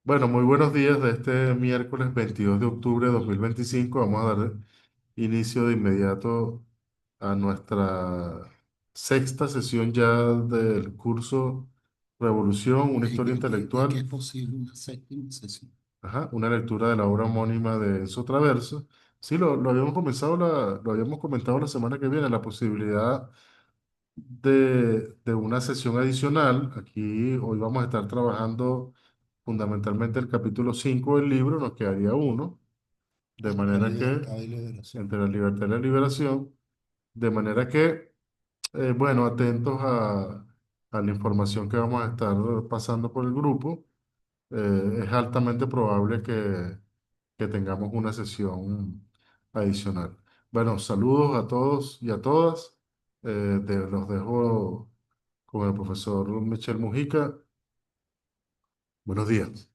Bueno, muy buenos días de este miércoles 22 de octubre de 2025. Vamos a dar inicio de inmediato a nuestra sexta sesión ya del curso Revolución, una historia ¿Y qué es intelectual, posible una séptima sesión? ajá, una lectura de la obra homónima de Enzo Traverso. Sí, lo habíamos comenzado lo habíamos comentado la semana que viene, la posibilidad de una sesión adicional. Aquí hoy vamos a estar trabajando fundamentalmente el capítulo 5 del libro, nos quedaría uno, de Entre manera que, libertad y liberación. entre la libertad y la liberación, de manera que, bueno, atentos a la información que vamos a estar pasando por el grupo. Es altamente probable que tengamos una sesión adicional. Bueno, saludos a todos y a todas. Los dejo con el profesor Michel Mujica. Buenos días.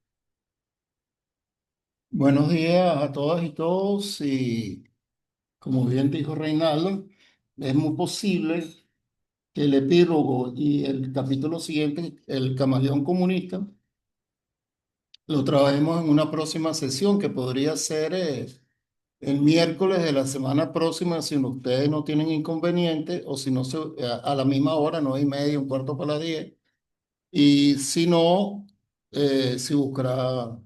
Buenos días a todas y todos. Y como bien dijo Reinaldo, es muy posible que el epílogo y el capítulo siguiente, el camaleón comunista, lo trabajemos en una próxima sesión que podría ser el miércoles de la semana próxima, si ustedes no tienen inconveniente, o si no, a la misma hora, 9:30, un cuarto para las 10. Y si no, si buscará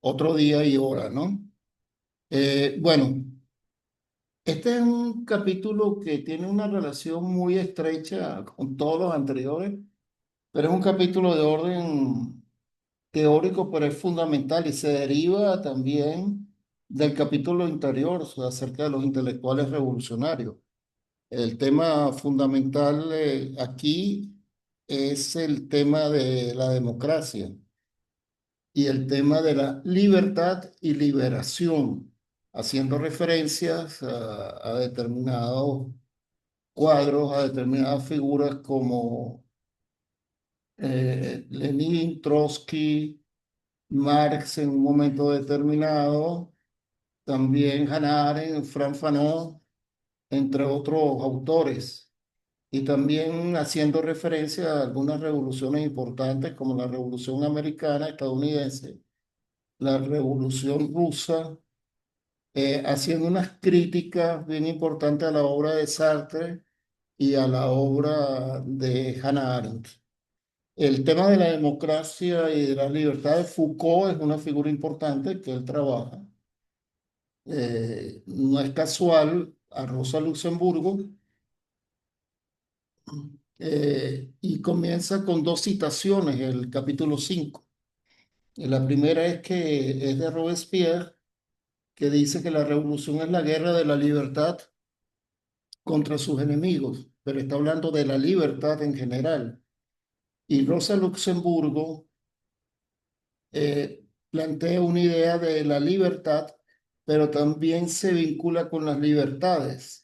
otro día y hora, ¿no? Bueno, este es un capítulo que tiene una relación muy estrecha con todos los anteriores, pero es un capítulo de orden teórico, pero es fundamental y se deriva también del capítulo anterior, o sea, acerca de los intelectuales revolucionarios. El tema fundamental aquí es el tema de la democracia y el tema de la libertad y liberación, haciendo referencias a determinados cuadros, a determinadas figuras como Lenin, Trotsky, Marx en un momento determinado, también Hannah Arendt, Frank Fanon, entre otros autores, y también haciendo referencia a algunas revoluciones importantes como la Revolución Americana, estadounidense, la Revolución Rusa, haciendo unas críticas bien importantes a la obra de Sartre y a la obra de Hannah Arendt. El tema de la democracia y de las libertades, Foucault es una figura importante que él trabaja. No es casual a Rosa Luxemburgo, y comienza con dos citaciones, el capítulo 5. La primera es que es de Robespierre, que dice que la revolución es la guerra de la libertad contra sus enemigos, pero está hablando de la libertad en general. Y Rosa Luxemburgo plantea una idea de la libertad, pero también se vincula con las libertades.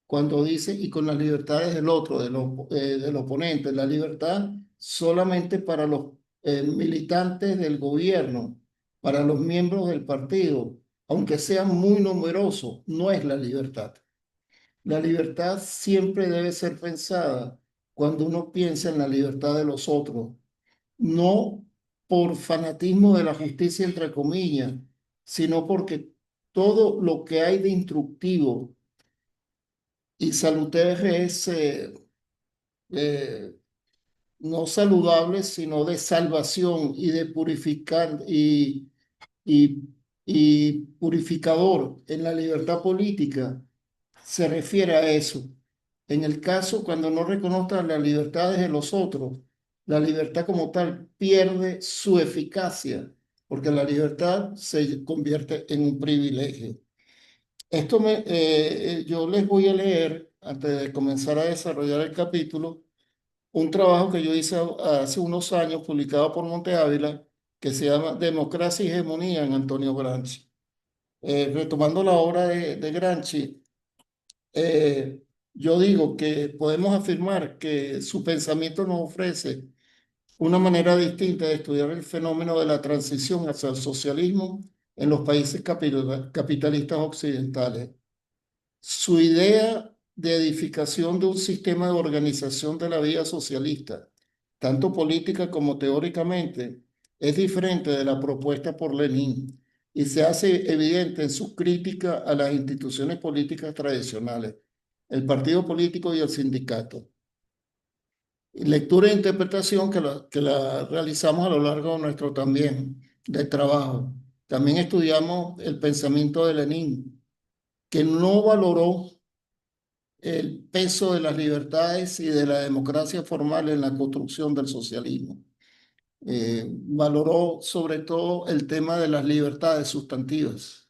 Cuando dice, y con las libertades del otro, del oponente, la libertad solamente para los militantes del gobierno, para los miembros del partido, aunque sean muy numerosos, no es la libertad. La libertad siempre debe ser pensada cuando uno piensa en la libertad de los otros, no por fanatismo de la justicia, entre comillas, sino porque todo lo que hay de instructivo y salutaire es eh, no saludable, sino de salvación y de purificar y, y purificador en la libertad política, se refiere a eso. En el caso cuando no reconozcan las libertades de los otros, la libertad como tal pierde su eficacia, porque la libertad se convierte en un privilegio. Yo les voy a leer, antes de comenzar a desarrollar el capítulo, un trabajo que yo hice hace unos años, publicado por Monte Ávila, que se llama Democracia y Hegemonía en Antonio Gramsci. Retomando la obra de Gramsci, yo digo que podemos afirmar que su pensamiento nos ofrece una manera distinta de estudiar el fenómeno de la transición hacia el socialismo en los países capitalistas occidentales. Su idea de edificación de un sistema de organización de la vida socialista, tanto política como teóricamente, es diferente de la propuesta por Lenin y se hace evidente en su crítica a las instituciones políticas tradicionales, el partido político y el sindicato. Lectura e interpretación que la realizamos a lo largo de nuestro también de trabajo. También estudiamos el pensamiento de Lenin, que no valoró el peso de las libertades y de la democracia formal en la construcción del socialismo. Valoró sobre todo el tema de las libertades sustantivas.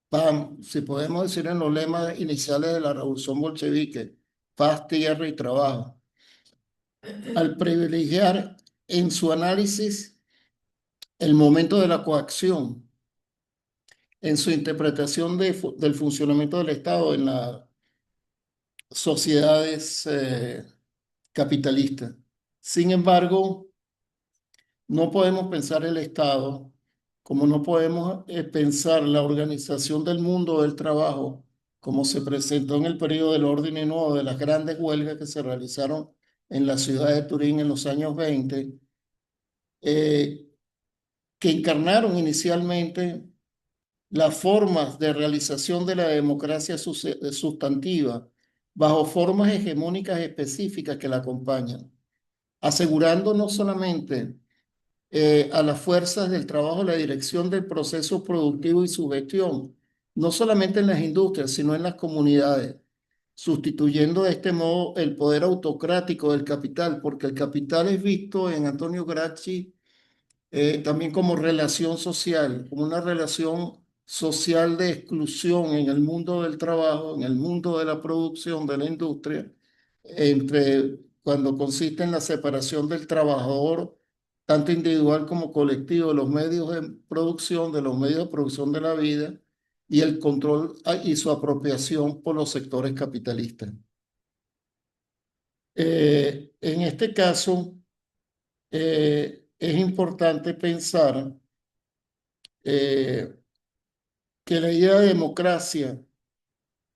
PAM, si podemos decir en los lemas iniciales de la revolución bolchevique, paz, tierra y trabajo. Al privilegiar en su análisis el momento de la coacción, en su interpretación del funcionamiento del Estado en las sociedades capitalistas. Sin embargo, no podemos pensar el Estado como no podemos pensar la organización del mundo del trabajo como se presentó en el periodo del orden y nuevo de las grandes huelgas que se realizaron en la ciudad de Turín en los años 20, eh, que encarnaron inicialmente las formas de realización de la democracia sustantiva bajo formas hegemónicas específicas que la acompañan, asegurando no solamente a las fuerzas del trabajo la dirección del proceso productivo y su gestión, no solamente en las industrias, sino en las comunidades, sustituyendo de este modo el poder autocrático del capital, porque el capital es visto en Antonio Gramsci también como relación social, como una relación social de exclusión en el mundo del trabajo, en el mundo de la producción, de la industria, entre cuando consiste en la separación del trabajador, tanto individual como colectivo, de los medios de producción, de los medios de producción de la vida y el control y su apropiación por los sectores capitalistas. En este caso, es importante pensar eh, que la idea de democracia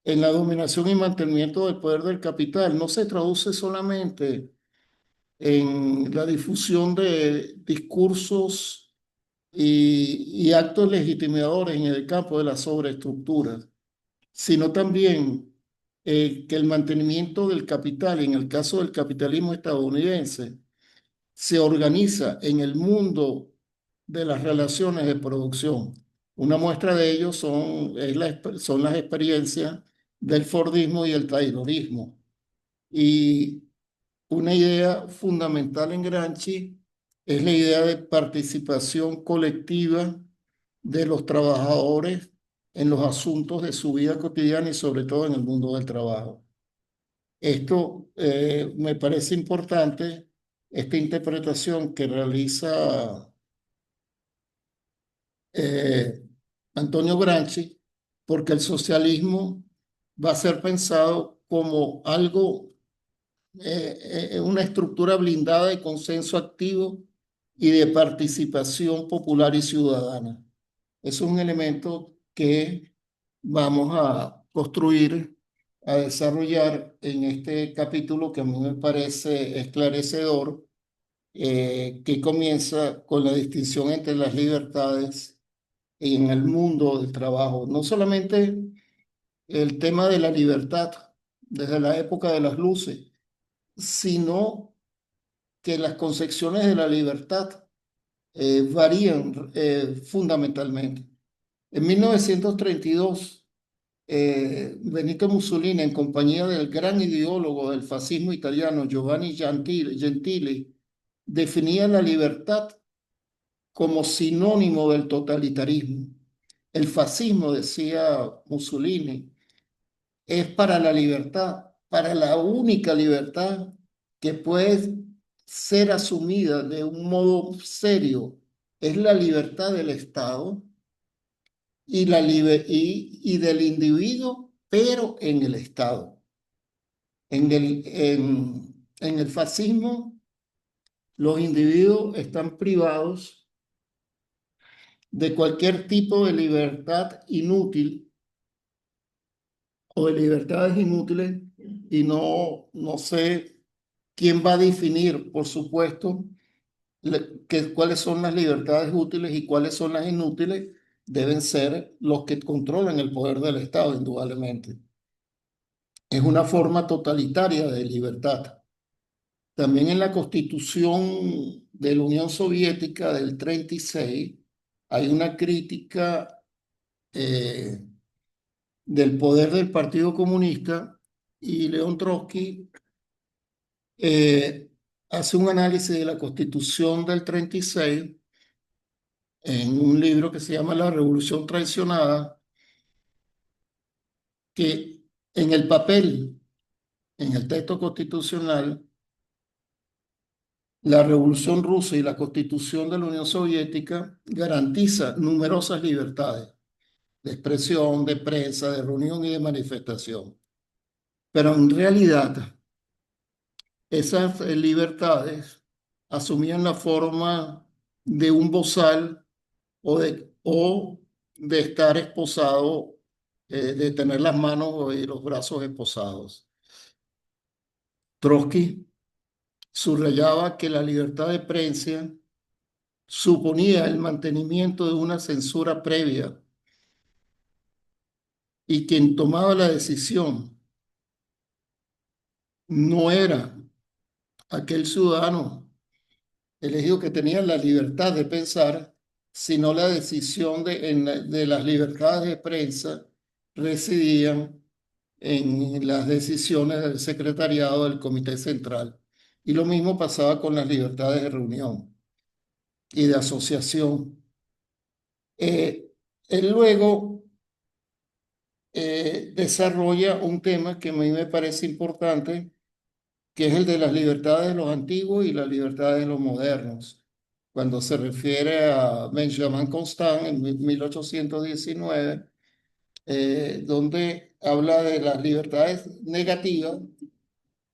en la dominación y mantenimiento del poder del capital no se traduce solamente en la difusión de discursos y actos legitimadores en el campo de la sobreestructura, sino también que el mantenimiento del capital, en el caso del capitalismo estadounidense, se organiza en el mundo de las relaciones de producción. Una muestra de ello son las experiencias del Fordismo y el Taylorismo. Y una idea fundamental en Gramsci es la idea de participación colectiva de los trabajadores en los asuntos de su vida cotidiana y sobre todo en el mundo del trabajo. Esto me parece importante, esta interpretación que realiza eh, Antonio Gramsci, porque el socialismo va a ser pensado como algo, una estructura blindada de consenso activo y de participación popular y ciudadana. Es un elemento que vamos a construir, a desarrollar en este capítulo que a mí me parece esclarecedor, que comienza con la distinción entre las libertades en el mundo del trabajo. No solamente el tema de la libertad desde la época de las luces, sino que las concepciones de la libertad varían fundamentalmente. En 1932, Benito Mussolini, en compañía del gran ideólogo del fascismo italiano Giovanni Gentili, definía la libertad como sinónimo del totalitarismo. El fascismo, decía Mussolini, es para la libertad, para la única libertad que puede ser asumida de un modo serio, es la libertad del Estado y del individuo, pero en el Estado. En el fascismo, los individuos están privados de cualquier tipo de libertad inútil o de libertades inútiles y no sé quién va a definir, por supuesto, cuáles son las libertades útiles y cuáles son las inútiles, deben ser los que controlan el poder del Estado, indudablemente. Es una forma totalitaria de libertad. También en la Constitución de la Unión Soviética del 36 hay una crítica eh, del poder del Partido Comunista, y León Trotsky hace un análisis de la Constitución del 36 en un libro que se llama La Revolución Traicionada, que en el papel, en el texto constitucional, la Revolución Rusa y la Constitución de la Unión Soviética garantiza numerosas libertades de expresión, de prensa, de reunión y de manifestación. Pero en realidad, esas libertades asumían la forma de un bozal o de estar esposado, de tener las manos y los brazos esposados. Trotsky subrayaba que la libertad de prensa suponía el mantenimiento de una censura previa, y quien tomaba la decisión no era aquel ciudadano elegido que tenía la libertad de pensar, sino la decisión de las libertades de prensa residían en las decisiones del secretariado del Comité Central. Y lo mismo pasaba con las libertades de reunión y de asociación. Él luego desarrolla un tema que a mí me parece importante, que es el de las libertades de los antiguos y las libertades de los modernos. Cuando se refiere a Benjamin Constant en 1819, donde habla de las libertades negativas,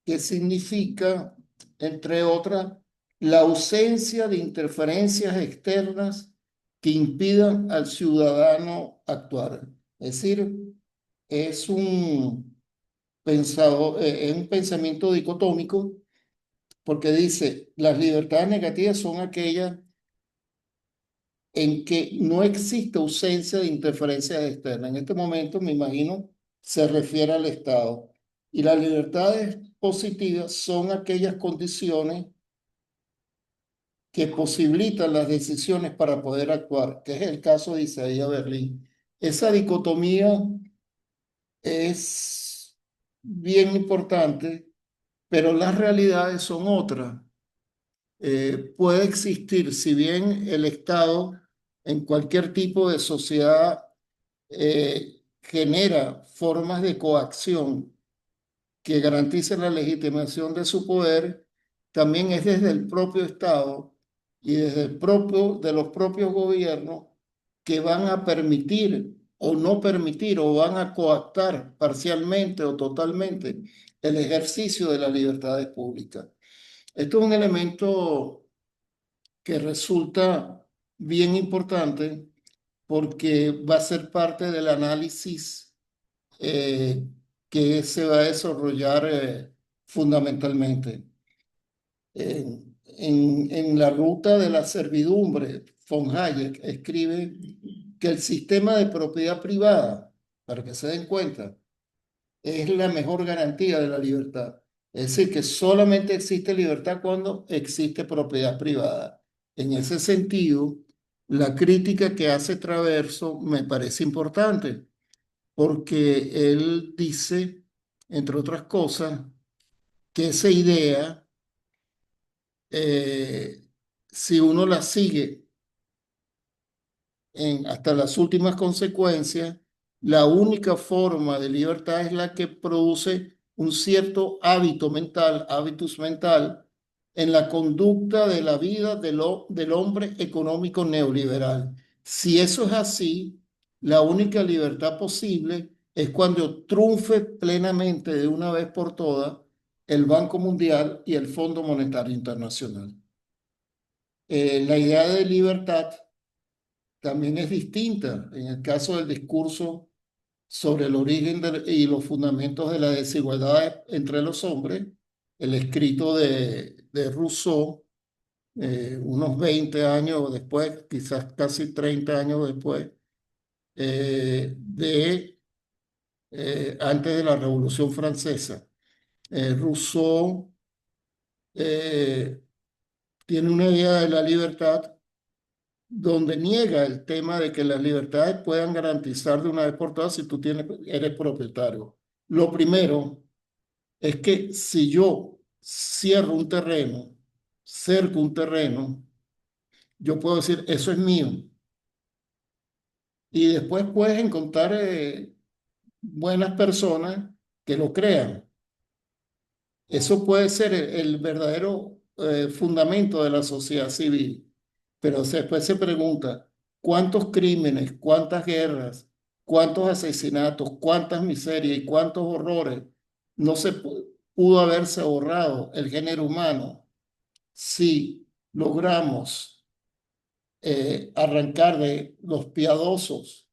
que significa, entre otras, la ausencia de interferencias externas que impidan al ciudadano actuar. Es decir, es es un pensamiento dicotómico, porque dice, las libertades negativas son aquellas en que no existe ausencia de interferencias externas. En este momento, me imagino, se refiere al Estado. Y las libertades positivas son aquellas condiciones que posibilitan las decisiones para poder actuar, que es el caso de Isaías Berlín. Esa dicotomía es bien importante, pero las realidades son otras. Puede existir, si bien el Estado en cualquier tipo de sociedad genera formas de coacción que garanticen la legitimación de su poder, también es desde el propio Estado y desde de los propios gobiernos que van a permitir o no permitir o van a coactar parcialmente o totalmente el ejercicio de las libertades públicas. Esto es un elemento que resulta bien importante porque va a ser parte del análisis eh, que se va a desarrollar fundamentalmente. En La ruta de la servidumbre, von Hayek escribe que el sistema de propiedad privada, para que se den cuenta, es la mejor garantía de la libertad. Es decir, que solamente existe libertad cuando existe propiedad privada. En ese sentido, la crítica que hace Traverso me parece importante, porque él dice, entre otras cosas, que esa idea, eh, si uno la sigue hasta las últimas consecuencias, la única forma de libertad es la que produce un cierto hábito mental, hábitus mental, en la conducta de la vida del hombre económico neoliberal. Si eso es así, la única libertad posible es cuando triunfe plenamente de una vez por todas el Banco Mundial y el Fondo Monetario Internacional. La idea de libertad también es distinta. En el caso del discurso sobre el origen y los fundamentos de la desigualdad entre los hombres, el escrito de Rousseau, unos 20 años después, quizás casi 30 años después, antes de la Revolución Francesa. Rousseau eh, tiene una idea de la libertad donde niega el tema de que las libertades puedan garantizar de una vez por todas si tú eres propietario. Lo primero es que si yo cierro un terreno, cerco un terreno, yo puedo decir, eso es mío. Y después puedes encontrar buenas personas que lo crean. Eso puede ser el verdadero fundamento de la sociedad civil. Pero después se pregunta, ¿cuántos crímenes, cuántas guerras, cuántos asesinatos, cuántas miserias y cuántos horrores no pudo haberse ahorrado el género humano si logramos arrancar de los piadosos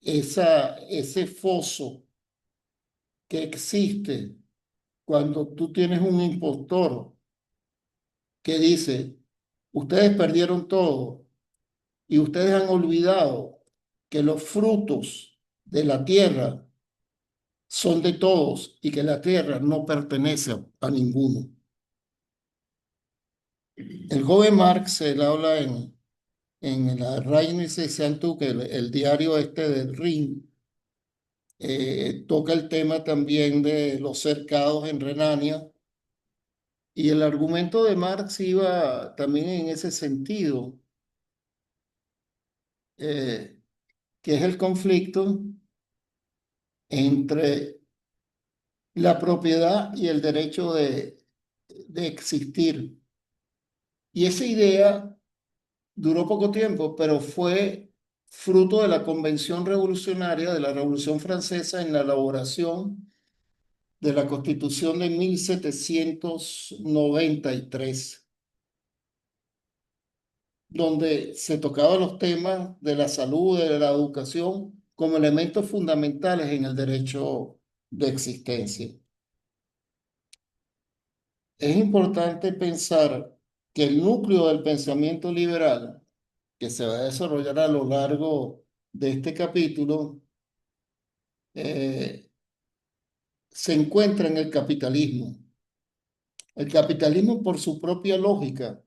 ese foso que existe cuando tú tienes un impostor que dice, ustedes perdieron todo y ustedes han olvidado que los frutos de la tierra son de todos y que la tierra no pertenece a ninguno. El joven Marx, él habla en la Reine Sessantu, que el diario este del Rin, toca el tema también de los cercados en Renania, y el argumento de Marx iba también en ese sentido, eh, que es el conflicto entre la propiedad y el derecho de existir. Y esa idea duró poco tiempo, pero fue fruto de la Convención Revolucionaria de la Revolución Francesa en la elaboración de la Constitución de 1793, donde se tocaban los temas de la salud, de la educación, como elementos fundamentales en el derecho de existencia. Es importante pensar que el núcleo del pensamiento liberal, que se va a desarrollar a lo largo de este capítulo, eh, se encuentra en el capitalismo. El capitalismo, por su propia lógica,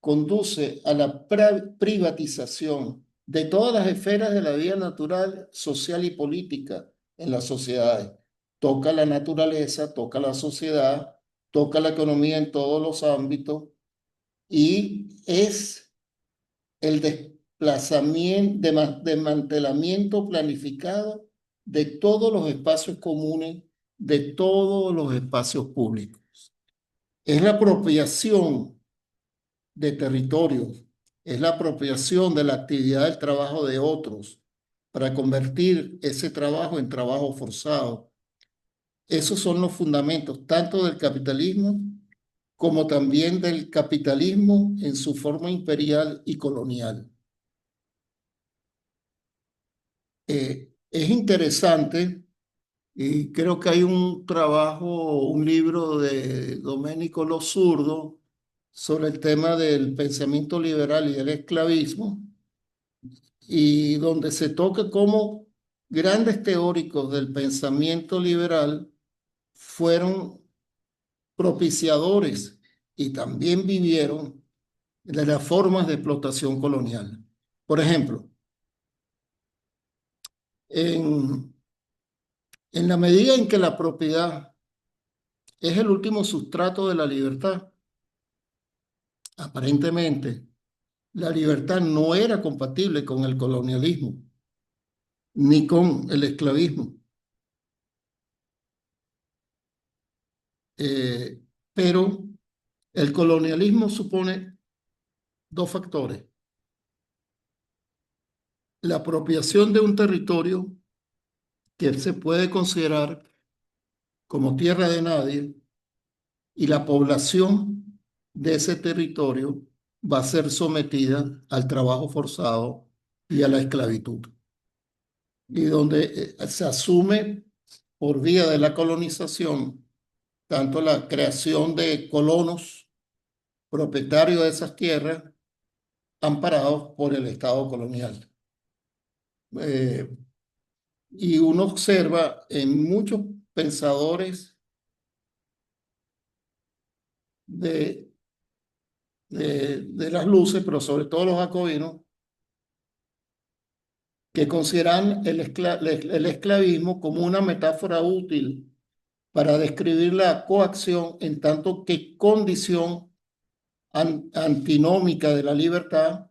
conduce a la privatización de todas las esferas de la vida natural, social y política en las sociedades. Toca la naturaleza, toca la sociedad, toca la economía en todos los ámbitos y es el desplazamiento, desmantelamiento planificado de todos los espacios comunes, de todos los espacios públicos. Es la apropiación de territorios, es la apropiación de la actividad del trabajo de otros para convertir ese trabajo en trabajo forzado. Esos son los fundamentos tanto del capitalismo como también del capitalismo en su forma imperial y colonial. Es interesante y creo que hay un trabajo, un libro de Domenico Lo Zurdo sobre el tema del pensamiento liberal y del esclavismo, y donde se toca cómo grandes teóricos del pensamiento liberal fueron propiciadores y también vivieron de las formas de explotación colonial. Por ejemplo, en, en la medida en que la propiedad es el último sustrato de la libertad, aparentemente la libertad no era compatible con el colonialismo ni con el esclavismo. Eh, pero el colonialismo supone dos factores: la apropiación de un territorio que se puede considerar como tierra de nadie, y la población de ese territorio va a ser sometida al trabajo forzado y a la esclavitud. Y donde se asume por vía de la colonización tanto la creación de colonos propietarios de esas tierras amparados por el Estado colonial. Eh, y uno observa en muchos pensadores de, de las luces, pero sobre todo los jacobinos, que consideran el esclavismo como una metáfora útil para describir la coacción en tanto que condición antinómica de la libertad,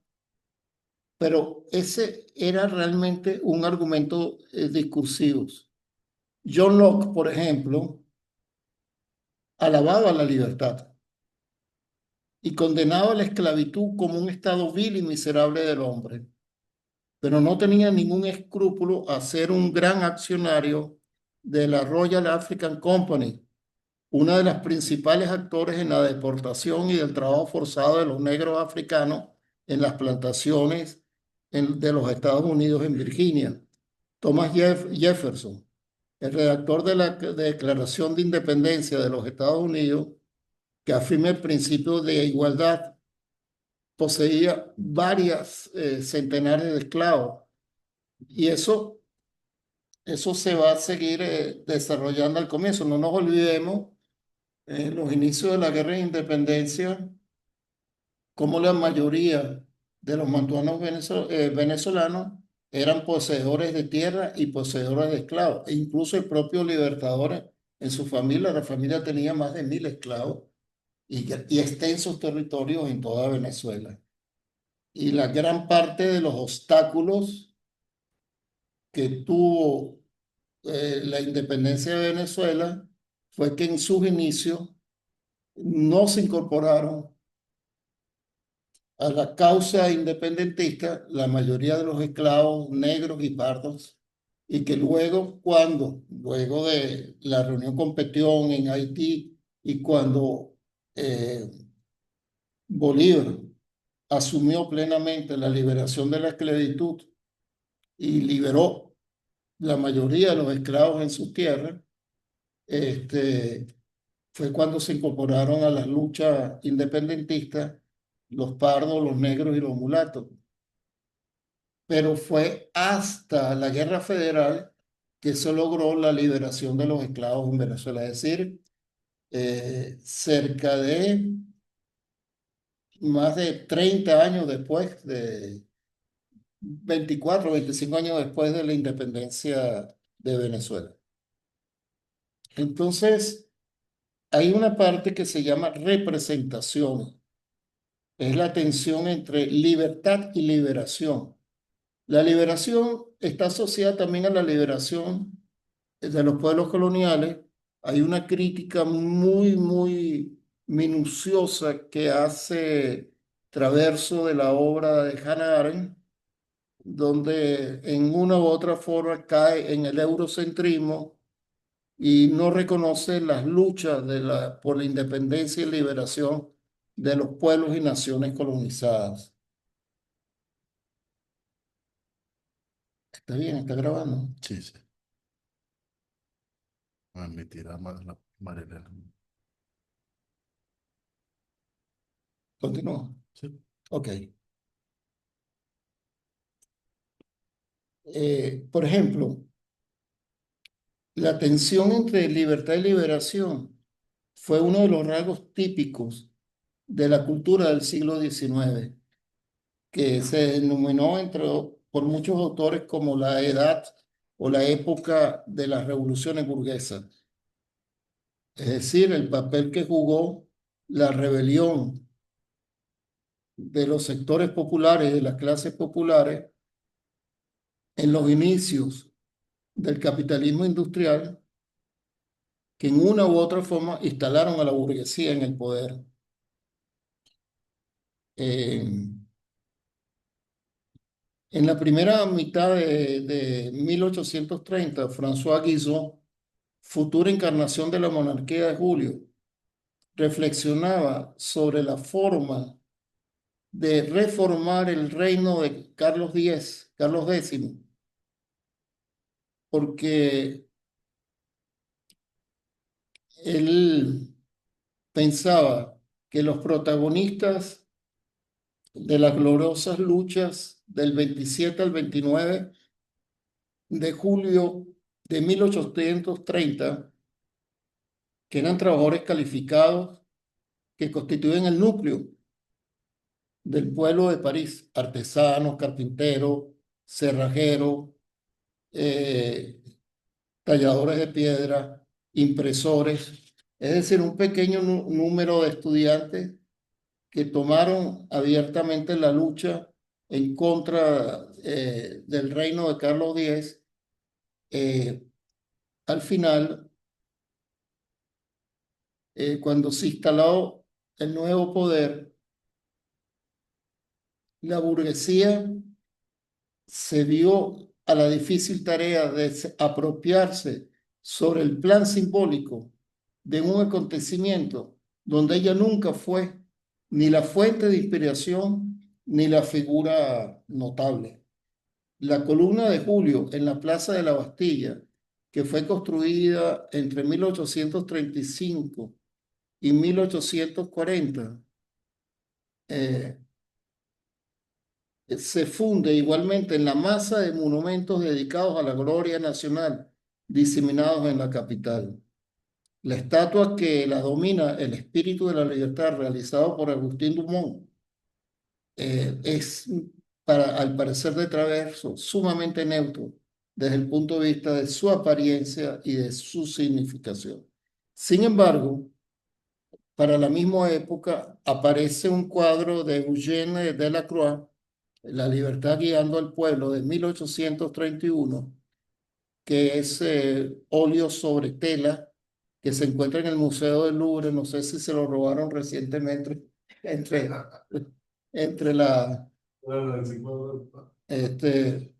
pero ese era realmente un argumento discursivo. John Locke, por ejemplo, alababa la libertad y condenaba la esclavitud como un estado vil y miserable del hombre, pero no tenía ningún escrúpulo a ser un gran accionario de la Royal African Company, una de las principales actores en la deportación y del trabajo forzado de los negros africanos en las plantaciones de los Estados Unidos en Virginia. Thomas Jefferson, el redactor de la Declaración de Independencia de los Estados Unidos, que afirma el principio de igualdad, poseía varias centenares de esclavos. Y eso se va a seguir desarrollando al comienzo. No nos olvidemos, en los inicios de la guerra de independencia, como la mayoría de los mantuanos venezolanos eran poseedores de tierra y poseedores de esclavos. E incluso el propio Libertador en su familia, la familia tenía más de 1.000 esclavos y extensos territorios en toda Venezuela. Y la gran parte de los obstáculos que tuvo la independencia de Venezuela fue que en sus inicios no se incorporaron a la causa independentista la mayoría de los esclavos negros y pardos, y que luego, luego de la reunión con Petión en Haití y cuando eh, Bolívar asumió plenamente la liberación de la esclavitud y liberó la mayoría de los esclavos en sus tierras, este, fue cuando se incorporaron a las luchas independentistas los pardos, los negros y los mulatos. Pero fue hasta la Guerra Federal que se logró la liberación de los esclavos en Venezuela, es decir, cerca de más de 30 años después, de 24, 25 años después de la independencia de Venezuela. Entonces, hay una parte que se llama representación, es la tensión entre libertad y liberación. La liberación está asociada también a la liberación de los pueblos coloniales. Hay una crítica muy minuciosa que hace Traverso de la obra de Hannah Arendt, donde en una u otra forma cae en el eurocentrismo y no reconoce las luchas por la independencia y liberación de los pueblos y naciones colonizadas. ¿Está bien? ¿Está grabando? Sí, sí. Admitir a la Marilena. Continúa. Sí. Ok. Por ejemplo, la tensión entre libertad y liberación fue uno de los rasgos típicos de la cultura del siglo XIX, que se denominó por muchos autores como la edad o la época de las revoluciones burguesas. Es decir, el papel que jugó la rebelión de los sectores populares, de las clases populares, en los inicios del capitalismo industrial, que en una u otra forma instalaron a la burguesía en el poder. En la primera mitad de 1830, François Guizot, futura encarnación de la monarquía de Julio, reflexionaba sobre la forma de reformar el reino de Carlos X, porque él pensaba que los protagonistas de las gloriosas luchas del 27 al 29 de julio de 1830, que eran trabajadores calificados que constituyen el núcleo del pueblo de París, artesanos, carpinteros, cerrajeros, eh, talladores de piedra, impresores, es decir, un pequeño número de estudiantes que tomaron abiertamente la lucha en contra del reino de Carlos X. eh, Al final, cuando se instaló el nuevo poder, la burguesía se vio a la difícil tarea de apropiarse sobre el plan simbólico de un acontecimiento donde ella nunca fue ni la fuente de inspiración ni la figura notable. La columna de Julio en la Plaza de la Bastilla, que fue construida entre 1835 y 1840, eh, se funde igualmente en la masa de monumentos dedicados a la gloria nacional diseminados en la capital. La estatua que la domina, el espíritu de la libertad, realizado por Agustín Dumont, es, al parecer de Traverso, sumamente neutro desde el punto de vista de su apariencia y de su significación. Sin embargo, para la misma época aparece un cuadro de Eugène Delacroix, La libertad guiando al pueblo, de 1831, que es óleo sobre tela, que se encuentra en el Museo del Louvre. No sé si se lo robaron recientemente entre, entre la... Este,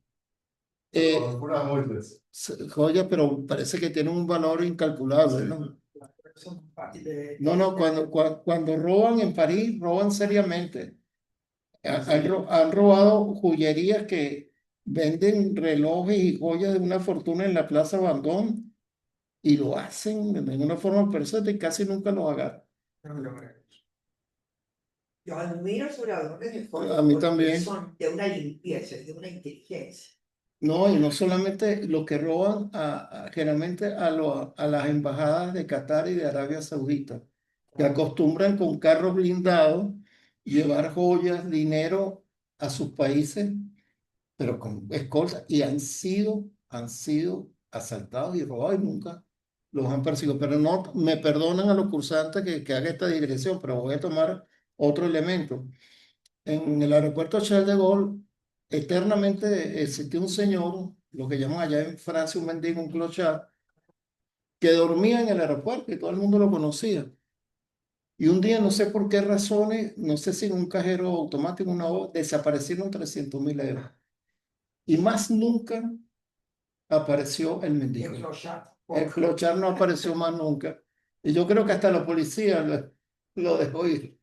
joya, pero parece que tiene un valor incalculable, ¿no? No, no, cuando roban en París, roban seriamente. Han robado joyerías que venden relojes y joyas de una fortuna en la Plaza Vendôme y lo hacen de una forma perfecta y casi nunca lo agarran. No lo creo. Yo admiro sus oradores de A mí porque también. son de una limpieza, de una inteligencia. No, y no solamente lo que roban generalmente a las embajadas de Qatar y de Arabia Saudita, que acostumbran con carros blindados llevar joyas, dinero a sus países, pero con escolta, y han sido asaltados y robados y nunca los han perseguido. Pero no me perdonan a los cursantes que haga esta digresión, pero voy a tomar otro elemento. En el aeropuerto Charles de Gaulle, eternamente existió un señor, lo que llaman allá en Francia un mendigo, un clochard, que dormía en el aeropuerto y todo el mundo lo conocía. Y un día, no sé por qué razones, no sé si en un cajero automático, desaparecieron 300.000 euros. Y más nunca apareció el mendigo. El clochard no apareció más nunca. Y yo creo que hasta la policía lo dejó ir.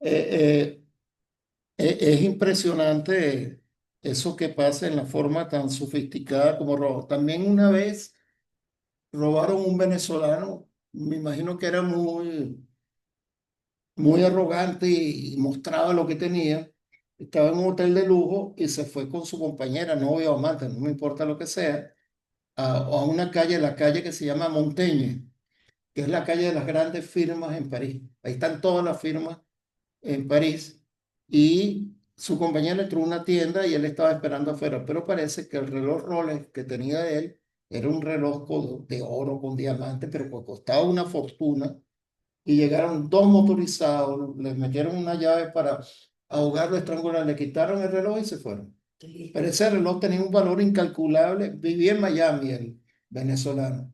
Eh, es impresionante eso que pasa en la forma tan sofisticada como robo. También una vez robaron un venezolano, me imagino que era muy arrogante y mostraba lo que tenía. Estaba en un hotel de lujo y se fue con su compañera, novia o amante, no me importa lo que sea, a una calle, la calle que se llama Montaigne, que es la calle de las grandes firmas en París. Ahí están todas las firmas en París, y su compañero entró a una tienda y él estaba esperando afuera, pero parece que el reloj Rolex que tenía él era un reloj de oro con diamante, pero que costaba una fortuna, y llegaron dos motorizados, les metieron una llave para ahogarlo, estrangular, le quitaron el reloj y se fueron. Pero ese reloj tenía un valor incalculable. Vivía en Miami el venezolano.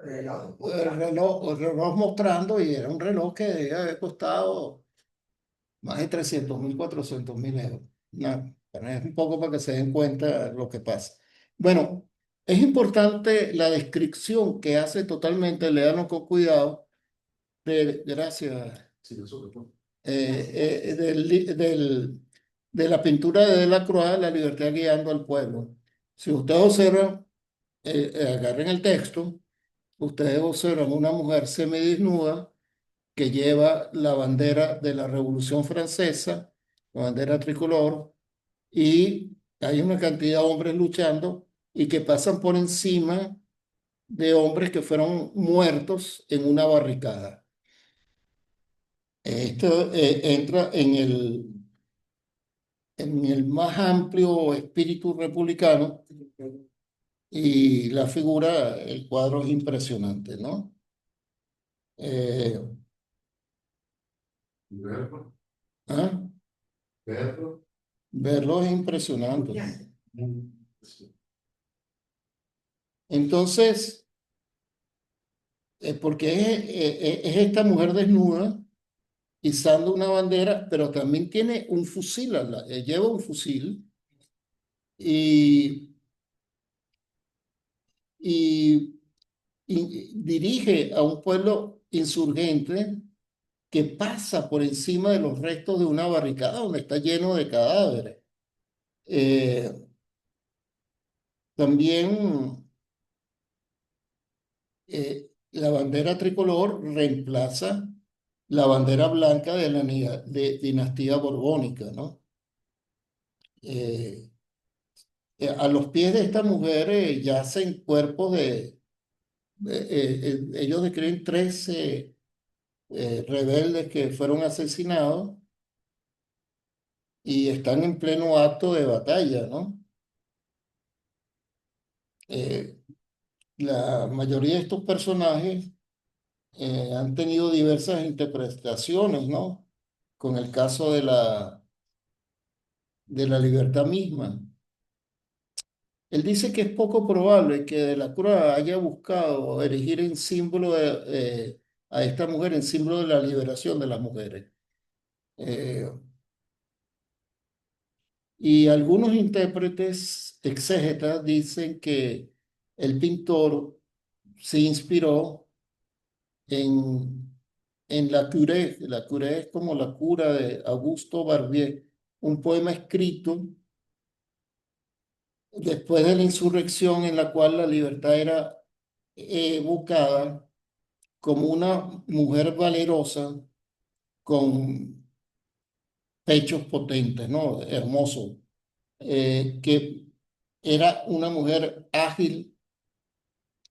El reloj mostrando, y era un reloj que debía haber costado más de 300.000, 400.000 euros. Es un poco para que se den cuenta lo que pasa. Bueno, es importante la descripción que hace totalmente, léanlo con cuidado, gracias, Sí, eso que fue. de la pintura de Delacroix, La libertad guiando al pueblo. Si ustedes observan, agarren el texto, ustedes observan una mujer semidesnuda que lleva la bandera de la Revolución Francesa, la bandera tricolor, y hay una cantidad de hombres luchando y que pasan por encima de hombres que fueron muertos en una barricada. Esto entra en el más amplio espíritu republicano y la figura, el cuadro es impresionante, ¿no? Eh, Verlo, ¿Ah? verlo. Verlo es impresionante. Sí. Entonces, porque es esta mujer desnuda izando una bandera, pero también tiene un fusil, lleva un fusil y, y, y dirige a un pueblo insurgente que pasa por encima de los restos de una barricada donde está lleno de cadáveres. Eh, También la bandera tricolor reemplaza la bandera blanca de la dinastía borbónica, ¿no? Eh, a los pies de esta mujer yacen cuerpos ellos describen 13 rebeldes que fueron asesinados y están en pleno acto de batalla, ¿no? Eh, la mayoría de estos personajes han tenido diversas interpretaciones, ¿no? Con el caso de la libertad misma. Él dice que es poco probable que De la Cruz haya buscado erigir en símbolo a esta mujer, en símbolo de la liberación de las mujeres. Eh, y algunos intérpretes exégetas dicen que el pintor se inspiró en, en La Curée. La Curée es como la cura de Augusto Barbier, un poema escrito después de la insurrección en la cual la libertad era evocada como una mujer valerosa con pechos potentes, ¿no? Hermoso, que era una mujer ágil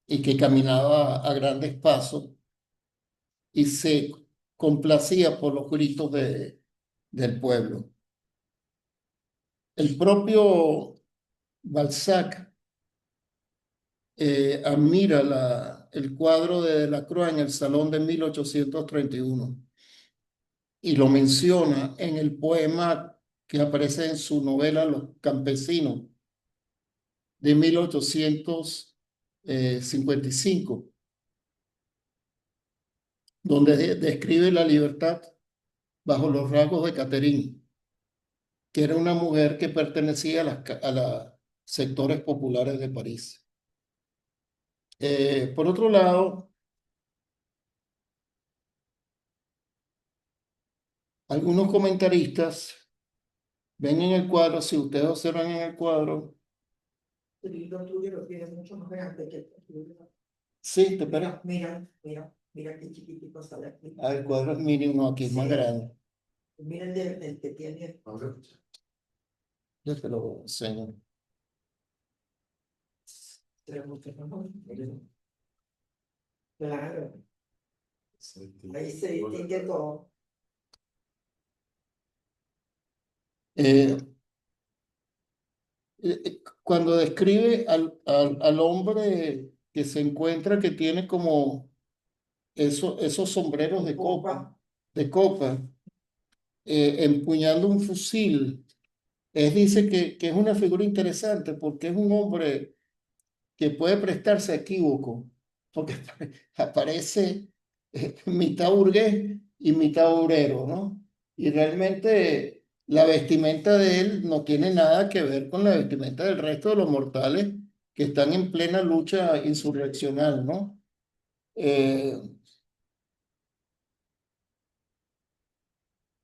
y que caminaba a grandes pasos y se complacía por los gritos del pueblo. El propio Balzac admira el cuadro de Delacroix en el Salón de 1831 y lo menciona en el poema que aparece en su novela Los Campesinos de 1855, donde describe la libertad bajo los rasgos de Catherine, que era una mujer que pertenecía a los sectores populares de París. Por otro lado, algunos comentaristas ven en el cuadro, si ustedes observan en el cuadro, El libro tuyo lo tiene mucho más grande que el tuyo. sí, te espera. Mira qué chiquitico sale aquí. Ah, el cuadro es mínimo, aquí es más Sí. grande. Mira el que tiene. Yo te lo enseño. Claro, ahí se distingue todo. Eh, Cuando describe al hombre que se encuentra que tiene como esos sombreros de copa, empuñando un fusil, dice que es una figura interesante porque es un hombre que puede prestarse a equívoco, porque aparece mitad burgués y mitad obrero, ¿no? Y realmente la vestimenta de él no tiene nada que ver con la vestimenta del resto de los mortales que están en plena lucha insurreccional, ¿no? Eh,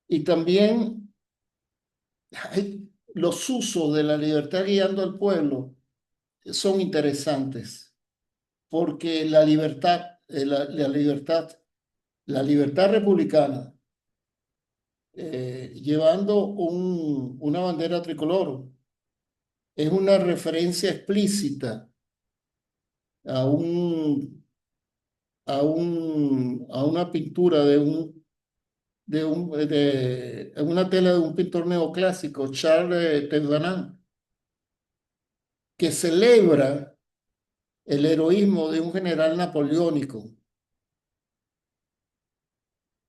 y también los usos de la libertad guiando al pueblo son interesantes, porque la libertad la libertad republicana, llevando una bandera tricolor, es una referencia explícita a a una pintura de una tela de un pintor neoclásico, Charles Thevenin, que celebra el heroísmo de un general napoleónico.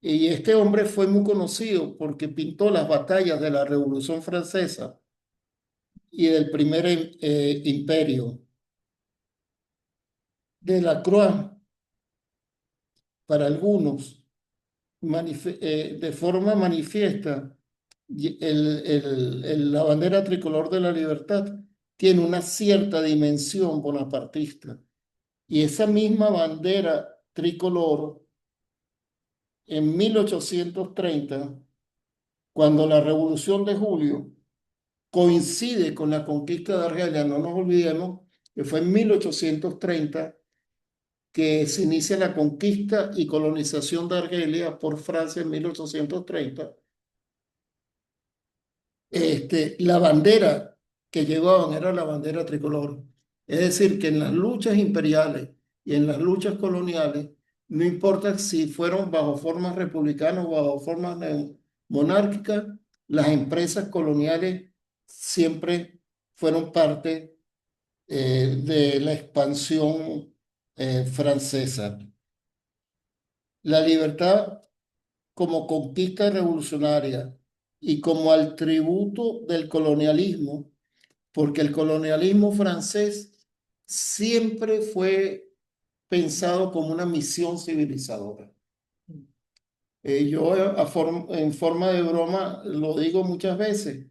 Y este hombre fue muy conocido porque pintó las batallas de la Revolución Francesa y del primer imperio. Delacroix, para algunos, de forma manifiesta, la bandera tricolor de la libertad tiene una cierta dimensión bonapartista. Y esa misma bandera tricolor, en 1830, cuando la Revolución de Julio coincide con la conquista de Argelia, no nos olvidemos que fue en 1830 que se inicia la conquista y colonización de Argelia por Francia en 1830. La bandera que llevaban era la bandera tricolor. Es decir, que en las luchas imperiales y en las luchas coloniales, no importa si fueron bajo formas republicanas o bajo formas monárquicas, las empresas coloniales siempre fueron parte de la expansión francesa. La libertad como conquista revolucionaria y como atributo del colonialismo, porque el colonialismo francés siempre fue pensado como una misión civilizadora. Yo en forma de broma lo digo muchas veces.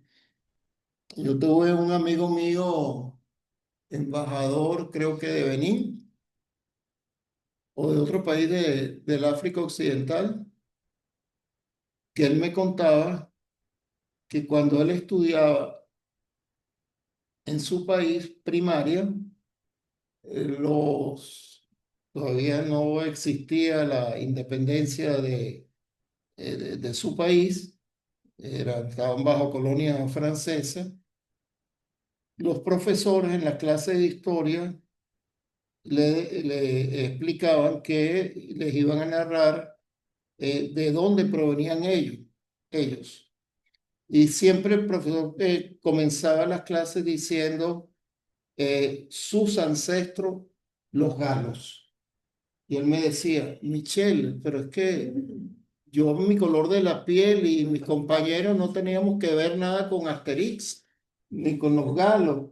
Yo tuve un amigo mío, embajador, creo que de Benín o de otro país del África Occidental, que él me contaba que cuando él estudiaba en su país primaria, todavía no existía la independencia de su país, estaban bajo colonia francesa. Los profesores en las clases de historia le explicaban que les iban a narrar de dónde provenían ellos. Y siempre el profesor comenzaba las clases diciendo sus ancestros, los galos. Y él me decía, Michelle, pero es que yo, mi color de la piel y mis compañeros no teníamos que ver nada con Asterix ni con los galos,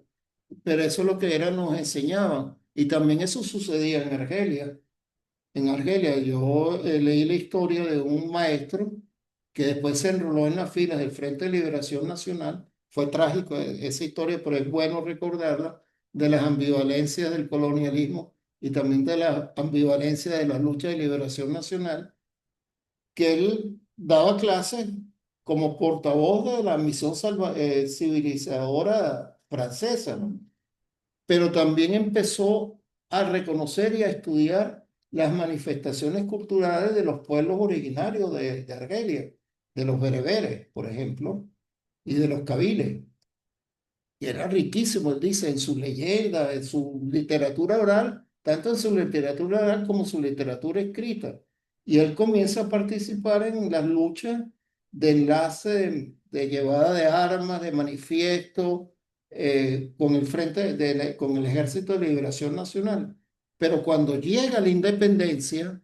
pero eso es lo que era, nos enseñaban. Y también eso sucedía en Argelia. En Argelia yo leí la historia de un maestro que después se enroló en las filas del Frente de Liberación Nacional. Fue trágico esa historia, pero es bueno recordarla, de las ambivalencias del colonialismo y también de la ambivalencia de la lucha de liberación nacional, que él daba clases como portavoz de la misión civilizadora francesa, ¿no? Pero también empezó a reconocer y a estudiar las manifestaciones culturales de los pueblos originarios de Argelia, de los bereberes, por ejemplo, y de los kabiles. Y era riquísimo, él dice, en su leyenda, en su literatura oral, tanto en su literatura oral como su literatura escrita. Y él comienza a participar en las luchas de enlace, de llevada de armas, de manifiesto, con el con el Ejército de Liberación Nacional. Pero cuando llega la independencia,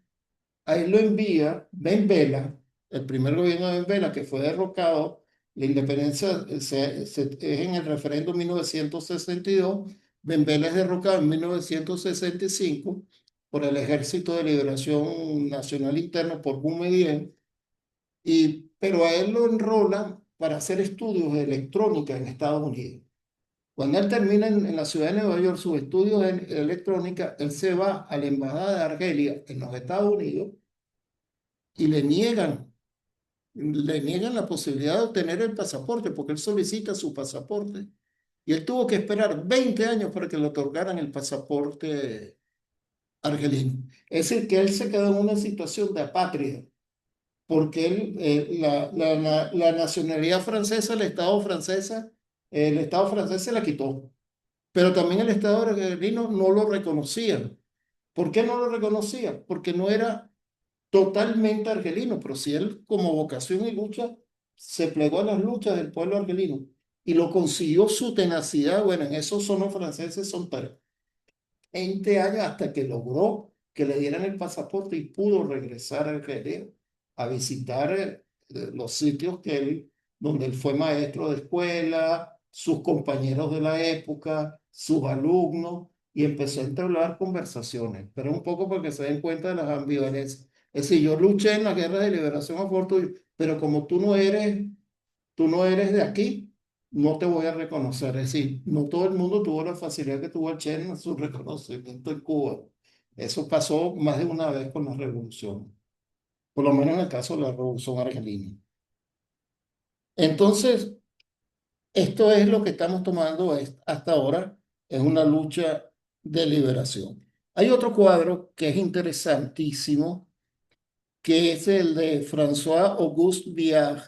ahí lo envía Ben Bella, el primer gobierno de Ben Bella, que fue derrocado. La independencia es en el referéndum 1962. Ben Bella es derrocado en 1965 por el Ejército de Liberación Nacional Interno, por Boumediene, pero a él lo enrolan para hacer estudios de electrónica en Estados Unidos. Cuando él termina en la ciudad de Nueva York sus estudios de electrónica, él se va a la Embajada de Argelia en los Estados Unidos y le niegan la posibilidad de obtener el pasaporte porque él solicita su pasaporte. Y él tuvo que esperar 20 años para que le otorgaran el pasaporte argelino. Es decir, que él se quedó en una situación de apátrida, porque él, la nacionalidad francesa, el Estado francés se la quitó, pero también el Estado argelino no lo reconocía. ¿Por qué no lo reconocía? Porque no era totalmente argelino, pero si él como vocación y lucha se plegó a las luchas del pueblo argelino y lo consiguió su tenacidad, bueno, en esos son los franceses, son 20 años hasta que logró que le dieran el pasaporte y pudo regresar a Argelia a visitar los sitios donde él fue maestro de escuela, sus compañeros de la época, sus alumnos, y empezó a entablar conversaciones, pero un poco para que se den cuenta de las ambivalencias. Es decir, yo luché en la guerra de liberación a favor tuyo, pero como tú no eres de aquí, no te voy a reconocer. Es decir, no todo el mundo tuvo la facilidad que tuvo el Che en su reconocimiento en Cuba. Eso pasó más de una vez con la revolución, por lo menos en el caso de la revolución argelina. Entonces, esto es lo que estamos tomando hasta ahora, es una lucha de liberación. Hay otro cuadro que es interesantísimo, que es el de François-Auguste Viard,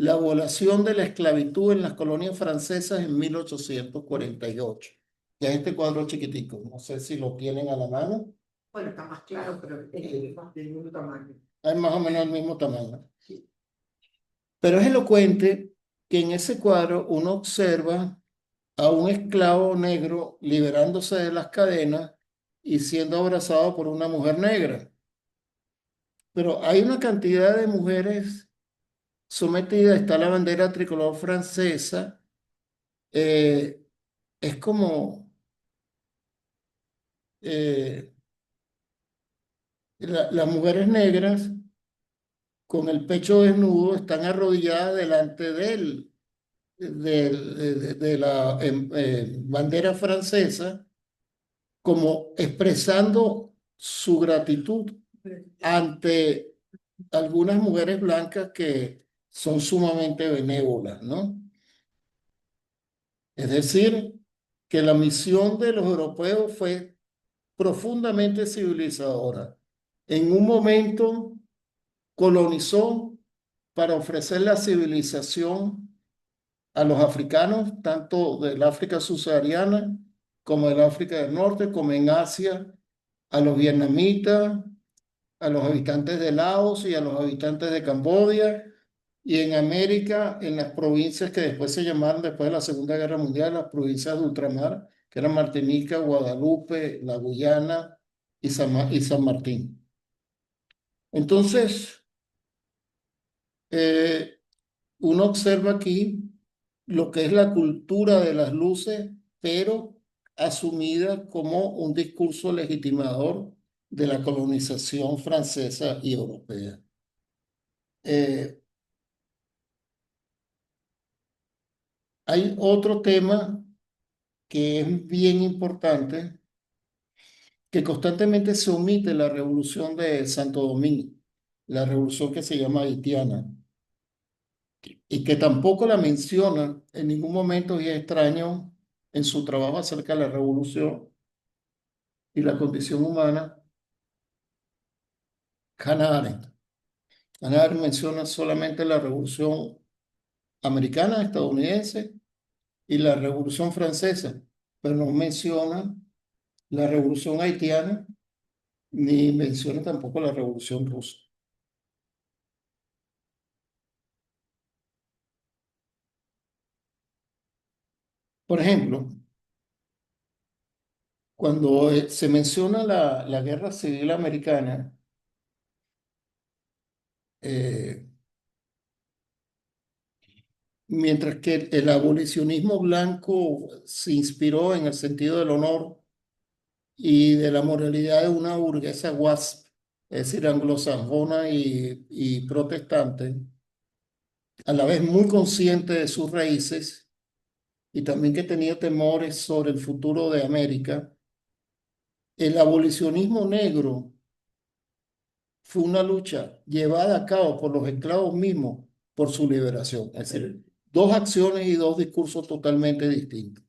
la abolición de la esclavitud en las colonias francesas en 1848. Que es este cuadro chiquitico, no sé si lo tienen a la mano, Bueno, está más claro, pero es más del mismo tamaño. es más o menos el mismo tamaño. Sí. Pero es elocuente que en ese cuadro uno observa a un esclavo negro liberándose de las cadenas y siendo abrazado por una mujer negra. Pero hay una cantidad de mujeres sometidas, está la bandera tricolor francesa, eh, es como eh, las mujeres negras con el pecho desnudo están arrodilladas delante de la bandera francesa, como expresando su gratitud ante algunas mujeres blancas que son sumamente benévolas, ¿no? Es decir, que la misión de los europeos fue profundamente civilizadora. En un momento colonizó para ofrecer la civilización a los africanos, tanto del África subsahariana como del África del Norte, como en Asia, a los vietnamitas, a los habitantes de Laos y a los habitantes de Camboya, y en América, en las provincias que después se llamaron, después de la Segunda Guerra Mundial, las provincias de ultramar, que eran Martinica, Guadalupe, la Guyana y San Martín. Entonces, eh, uno observa aquí lo que es la cultura de las luces, pero asumida como un discurso legitimador de la colonización francesa y europea. Eh, Hay otro tema que es bien importante, que constantemente se omite la revolución de Santo Domingo, la revolución que se llama haitiana, y que tampoco la menciona en ningún momento, y es extraño en su trabajo acerca de la revolución y la condición humana, Hannah Arendt. Hannah Arendt menciona solamente la revolución americana, estadounidense, y la revolución francesa, pero no menciona la revolución haitiana ni menciona tampoco la revolución rusa. Por ejemplo, cuando se menciona la guerra civil americana, eh, mientras que el abolicionismo blanco se inspiró en el sentido del honor y de la moralidad de una burguesa WASP, es decir, anglosajona y protestante, a la vez muy consciente de sus raíces y también que tenía temores sobre el futuro de América, el abolicionismo negro fue una lucha llevada a cabo por los esclavos mismos por su liberación. Es decir, dos acciones y dos discursos totalmente distintos.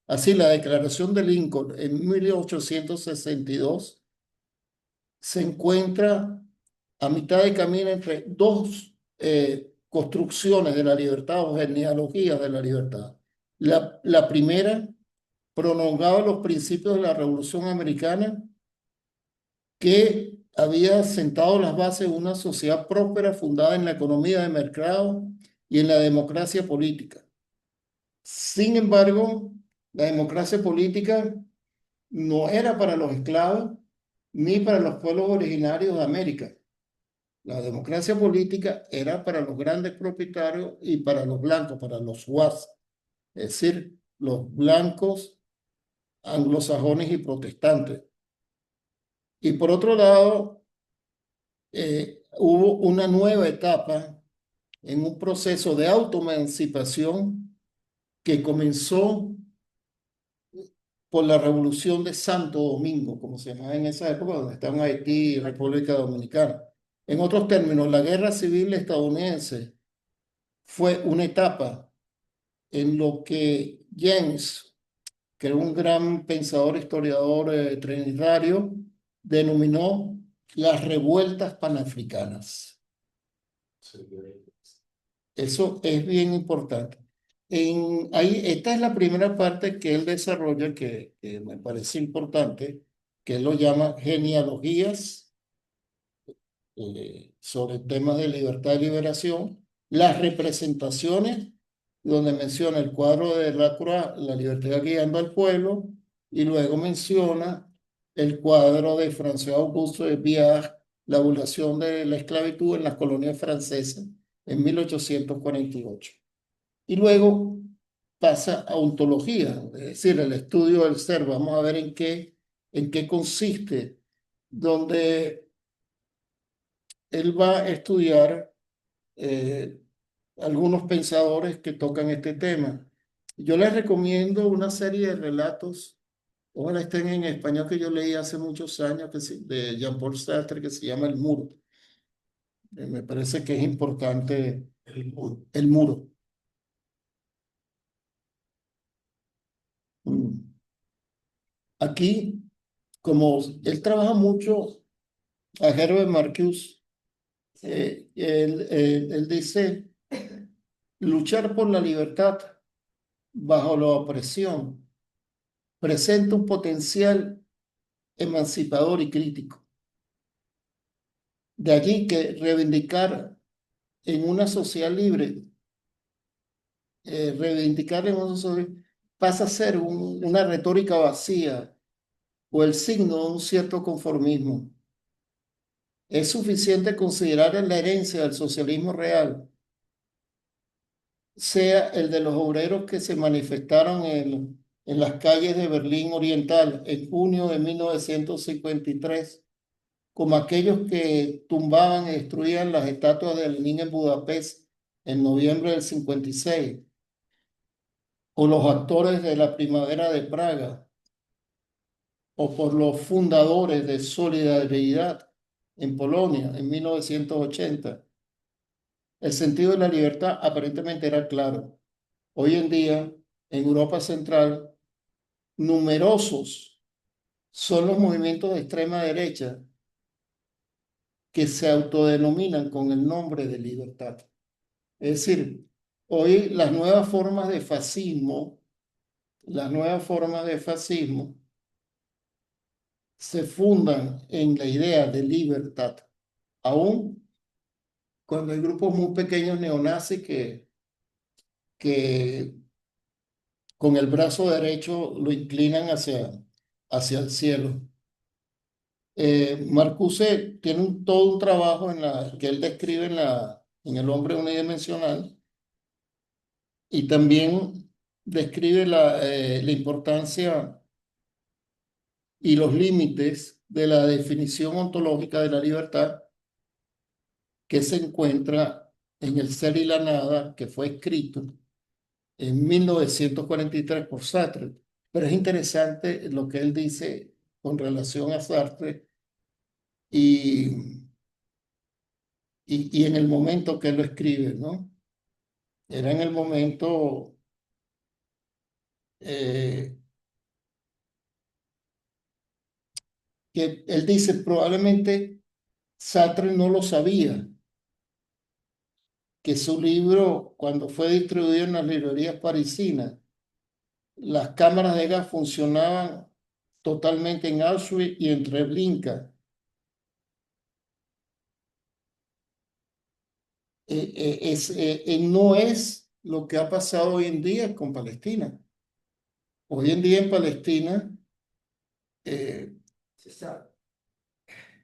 Así, la Declaración de Lincoln en 1862 se encuentra a mitad de camino entre dos construcciones de la libertad o genealogías de la libertad. La primera prolongaba los principios de la Revolución Americana, que había sentado las bases de una sociedad próspera fundada en la economía de mercado y en la democracia política. Sin embargo, la democracia política no era para los esclavos ni para los pueblos originarios de América. La democracia política era para los grandes propietarios y para los blancos, para los whites, es decir, los blancos anglosajones y protestantes. Y por otro lado, hubo una nueva etapa en un proceso de autoemancipación que comenzó por la Revolución de Santo Domingo, como se llamaba en esa época, donde estaban Haití y República Dominicana. En otros términos, la Guerra Civil estadounidense fue una etapa en lo que James, que era un gran pensador, historiador trinitario, denominó las revueltas panafricanas. Eso es bien importante. Esta es la primera parte que él desarrolla que me parece importante, que él lo llama genealogías sobre temas de libertad y liberación, las representaciones, donde menciona el cuadro de Lacroix, La libertad guiando al pueblo, y luego menciona el cuadro de François Auguste de Biard, La abolición de la esclavitud en las colonias francesas en 1848. Y luego pasa a ontología, es decir, el estudio del ser. Vamos a ver en qué consiste, donde él va a estudiar eh, algunos pensadores que tocan este tema. Yo les recomiendo una serie de relatos, ojalá estén en español, que yo leí hace muchos años, de Jean-Paul Sartre, que se llama El Muro. Me parece que es importante el muro. Mm. Aquí, como él trabaja mucho a Herbert Marcuse, él dice, luchar por la libertad bajo la opresión presenta un potencial emancipador y crítico. De allí que reivindicar en una sociedad libre, reivindicar en una sociedad libre, pasa a ser una retórica vacía o el signo de un cierto conformismo. Es suficiente considerar la herencia del socialismo real, sea el de los obreros que se manifestaron en las calles de Berlín Oriental en junio de 1953, como aquellos que tumbaban y destruían las estatuas de Lenin en Budapest en noviembre del 56, o los actores de la Primavera de Praga, o por los fundadores de Solidaridad en Polonia en 1980. El sentido de la libertad aparentemente era claro. Hoy en día, en Europa Central, numerosos son los movimientos de extrema derecha que se autodenominan con el nombre de libertad. Es decir, hoy las nuevas formas de fascismo se fundan en la idea de libertad, aún cuando hay grupos muy pequeños neonazis que con el brazo derecho lo inclinan hacia el cielo. Marcuse tiene todo un trabajo que él describe en El hombre unidimensional, y también describe la importancia y los límites de la definición ontológica de la libertad que se encuentra en El ser y la nada, que fue escrito en 1943 por Sartre. Pero es interesante lo que él dice con relación a Sartre y, y en el momento que él lo escribe, ¿no? Era en el momento eh, que él dice probablemente Sartre no lo sabía, que su libro, cuando fue distribuido en las librerías parisinas, las cámaras de gas funcionaban totalmente en Auschwitz y en Treblinka. No es lo que ha pasado hoy en día con Palestina. Hoy en día en Palestina eh, Se sabe.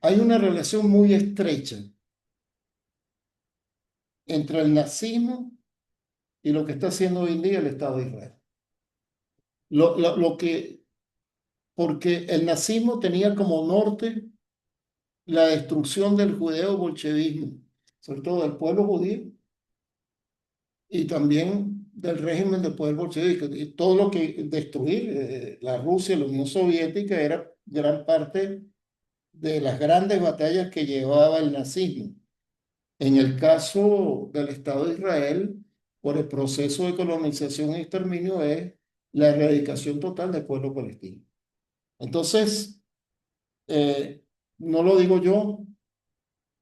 hay una relación muy estrecha entre el nazismo y lo que está haciendo hoy en día el Estado de Israel. Lo que, porque el nazismo tenía como norte la destrucción del judeo-bolchevismo, sobre todo del pueblo judío y también del régimen del poder bolchevique. Y todo lo que destruir, la Rusia, la Unión Soviética, era gran parte de las grandes batallas que llevaba el nazismo. En el caso del Estado de Israel, por el proceso de colonización y exterminio, es la erradicación total del pueblo palestino. Entonces, eh, no lo digo yo,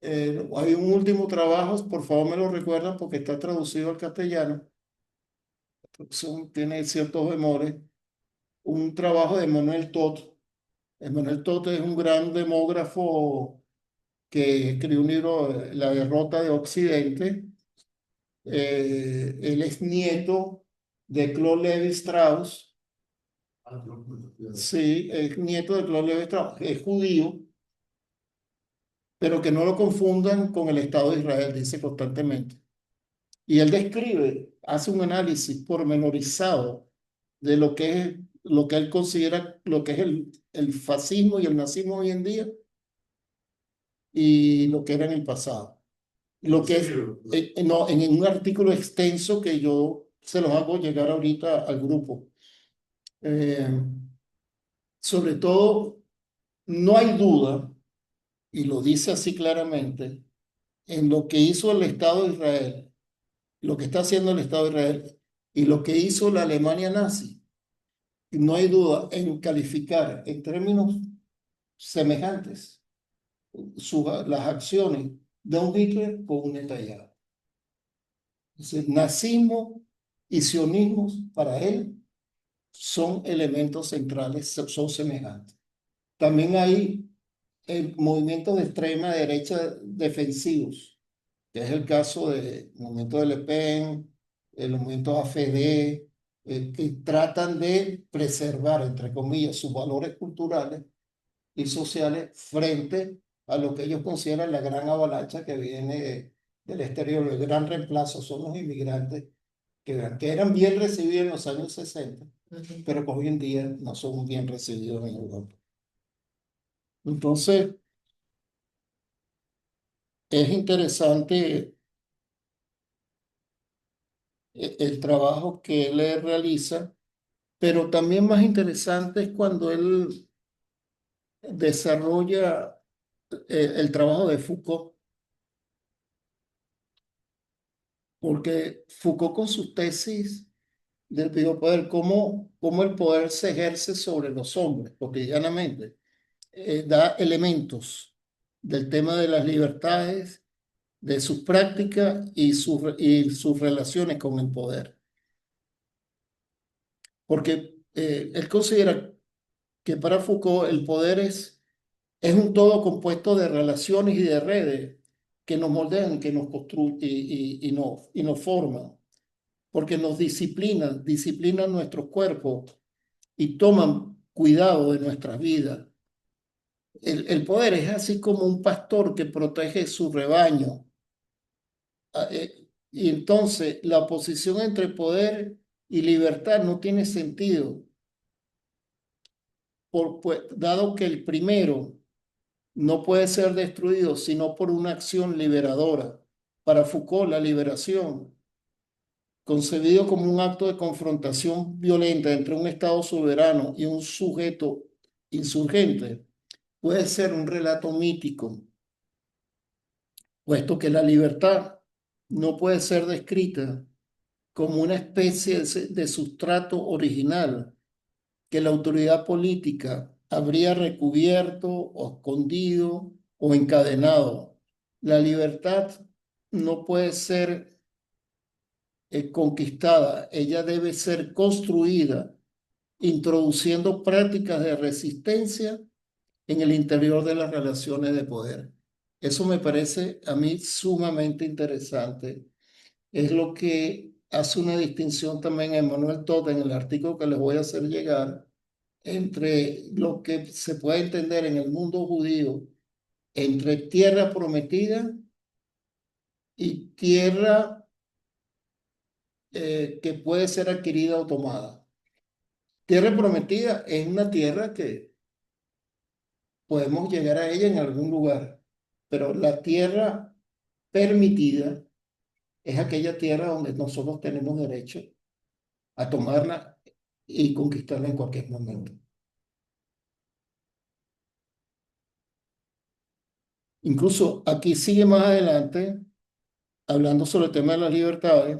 hay un último trabajo, por favor me lo recuerdan porque está traducido al castellano, tiene ciertos bemoles, un trabajo de Emmanuel Todd. Emmanuel Todd es un gran demógrafo que escribió un libro, La derrota de Occidente. Él es nieto de Claude Lévi-Strauss. Sí, es nieto de Claude Lévi-Strauss, es judío, pero que no lo confundan con el Estado de Israel, dice constantemente. Y él describe, hace un análisis pormenorizado de lo que él considera lo que es el fascismo y el nazismo hoy en día y lo que era en el pasado. Lo que es, no, en un artículo extenso que yo se los hago llegar ahorita al grupo. Eh, Sobre todo, no hay duda, y lo dice así claramente, en lo que hizo el Estado de Israel, lo que está haciendo el Estado de Israel y lo que hizo la Alemania nazi. No hay duda en calificar en términos semejantes las acciones de un Hitler con un Netanyahu. Entonces, nazismo y sionismo para él son elementos centrales, son semejantes. También hay movimientos de extrema derecha defensivos, que es el caso del movimiento de Le Pen, los movimientos AfD, que tratan de preservar, entre comillas, sus valores culturales y sociales frente a lo que ellos consideran la gran avalancha que viene del exterior, el gran reemplazo, son los inmigrantes que eran bien recibidos en los años 60, pero que hoy en día no son bien recibidos en Europa. Entonces, es interesante el trabajo que él realiza, pero también más interesante es cuando él desarrolla el trabajo de Foucault, porque Foucault con sus tesis del biopoder, cómo el poder se ejerce sobre los hombres cotidianamente, da elementos del tema de las libertades, de sus prácticas y sus relaciones con el poder. Porque él considera que para Foucault el poder es un todo compuesto de relaciones y de redes que nos moldean, que nos construyen y nos forman, porque nos disciplinan nuestros cuerpos y toman cuidado de nuestras vidas. El poder es así como un pastor que protege su rebaño. Y entonces la oposición entre poder y libertad no tiene sentido, dado que el primero no puede ser destruido sino por una acción liberadora. Para Foucault, la liberación, concebido como un acto de confrontación violenta entre un Estado soberano y un sujeto insurgente, puede ser un relato mítico, puesto que la libertad no puede ser descrita como una especie de sustrato original que la autoridad política habría recubierto o escondido o encadenado. La libertad no puede ser conquistada, ella debe ser construida, introduciendo prácticas de resistencia en el interior de las relaciones de poder. Eso me parece a mí sumamente interesante. Es lo que hace una distinción también a Emmanuel Todd en el artículo que les voy a hacer llegar entre lo que se puede entender en el mundo judío entre tierra prometida y tierra que puede ser adquirida o tomada. Tierra prometida es una tierra que podemos llegar a ella en algún lugar, pero la tierra permitida es aquella tierra donde nosotros tenemos derecho a tomarla y conquistarla en cualquier momento. Incluso aquí sigue más adelante, hablando sobre el tema de las libertades,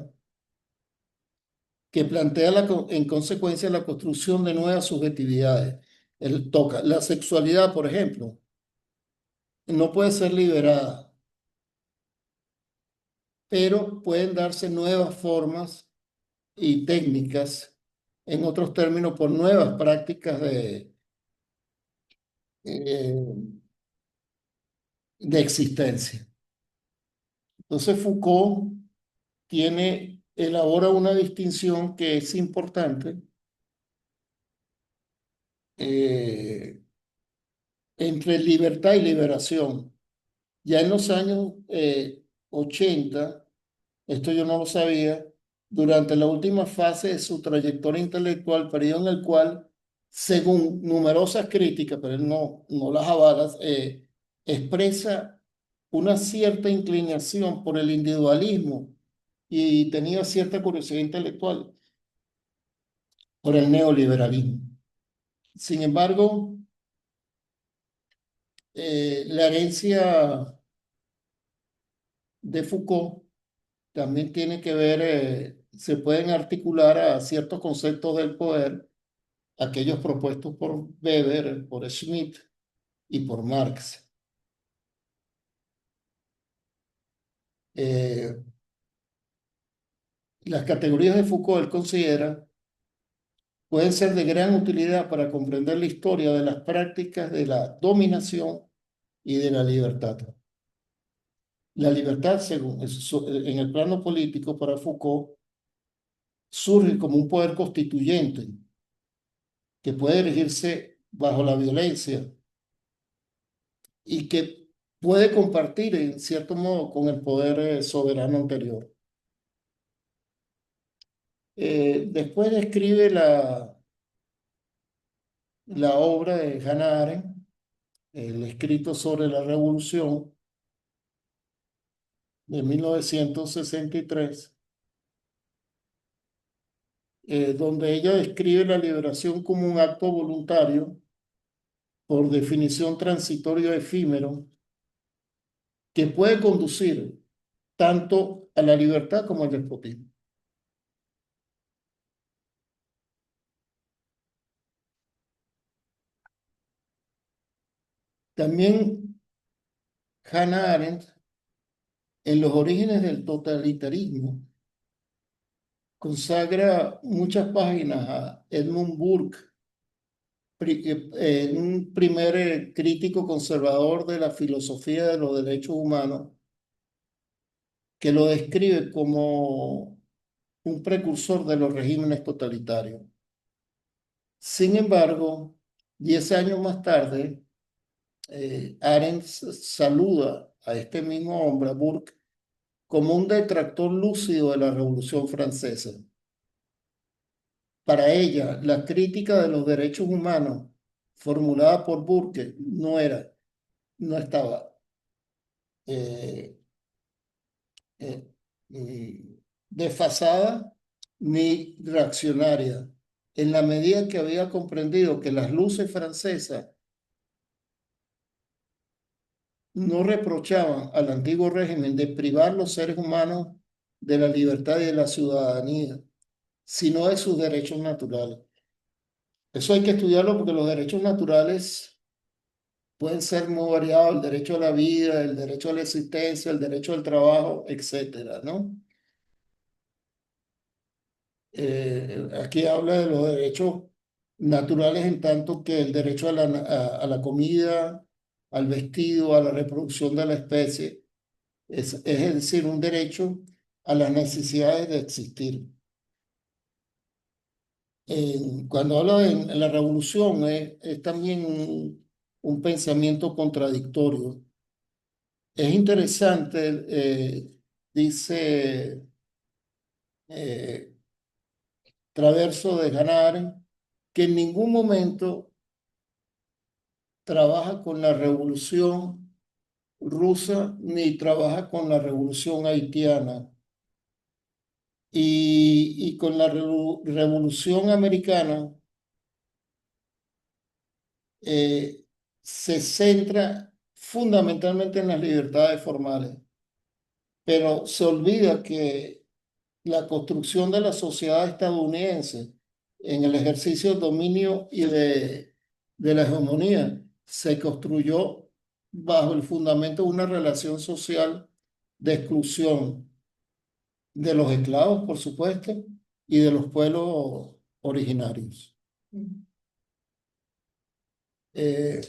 que plantea en consecuencia la construcción de nuevas subjetividades. Él toca la sexualidad, por ejemplo, no puede ser liberada, pero pueden darse nuevas formas y técnicas, en otros términos, por nuevas prácticas eh, de existencia. Entonces Foucault elabora una distinción que es importante eh, entre libertad y liberación. Ya en los años 80, esto yo no lo sabía, durante la última fase de su trayectoria intelectual, periodo en el cual, según numerosas críticas, pero él no las avala, expresa una cierta inclinación por el individualismo y tenía cierta curiosidad intelectual por el neoliberalismo. Sin embargo, la herencia de Foucault también tiene que ver, se pueden articular a ciertos conceptos del poder, aquellos propuestos por Weber, por Schmitt y por Marx. Eh, las categorías de Foucault, él considera, pueden ser de gran utilidad para comprender la historia de las prácticas de la dominación y de la libertad. La libertad, según en el plano político para Foucault, surge como un poder constituyente que puede erigirse bajo la violencia y que puede compartir en cierto modo con el poder soberano anterior. Después describe la obra de Hannah Arendt, el escrito sobre la revolución de 1963, donde ella describe la liberación como un acto voluntario, por definición transitorio efímero, que puede conducir tanto a la libertad como al despotismo. También Hannah Arendt, en los orígenes del totalitarismo, consagra muchas páginas a Edmund Burke, un primer crítico conservador de la filosofía de los derechos humanos, que lo describe como un precursor de los regímenes totalitarios. Sin embargo, 10 años más tarde, Arendt saluda a este mismo hombre, a Burke, como un detractor lúcido de la Revolución Francesa. Para ella, la crítica de los derechos humanos formulada por Burke no estaba eh, eh, desfasada ni reaccionaria, en la medida que había comprendido que las luces francesas no reprochaban al antiguo régimen de privar los seres humanos de la libertad y de la ciudadanía, sino de sus derechos naturales. Eso hay que estudiarlo porque los derechos naturales pueden ser muy variados, el derecho a la vida, el derecho a la existencia, el derecho al trabajo, etcétera, ¿no? Aquí habla de los derechos naturales en tanto que el derecho a la comida, al vestido, a la reproducción de la especie, es decir, un derecho a las necesidades de existir. Cuando habla de la revolución, es también un pensamiento contradictorio. Es interesante, dice eh, Traverso de Ganar, que en ningún momento trabaja con la revolución rusa ni trabaja con la revolución haitiana. Y con la revolución americana se centra fundamentalmente en las libertades formales, pero se olvida que la construcción de la sociedad estadounidense en el ejercicio del dominio y de la hegemonía se construyó bajo el fundamento de una relación social de exclusión de los esclavos, por supuesto, y de los pueblos originarios. Eh,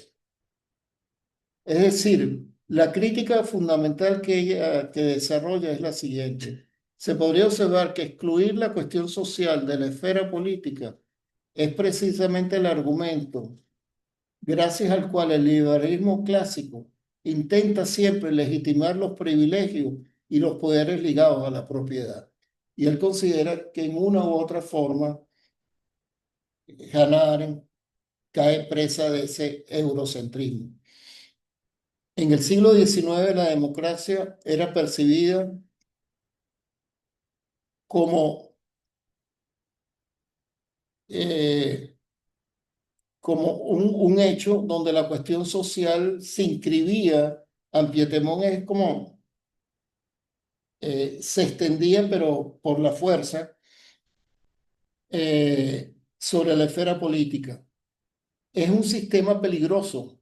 es decir, la crítica fundamental que ella que desarrolla es la siguiente. Se podría observar que excluir la cuestión social de la esfera política es precisamente el argumento gracias al cual el liberalismo clásico intenta siempre legitimar los privilegios y los poderes ligados a la propiedad. Y él considera que en una u otra forma Hannah Arendt cae presa de ese eurocentrismo. En el siglo XIX la democracia era percibida como, eh, como un hecho donde la cuestión social se inscribía, Pietemont es como se extendía, pero por la fuerza, sobre la esfera política. Es un sistema peligroso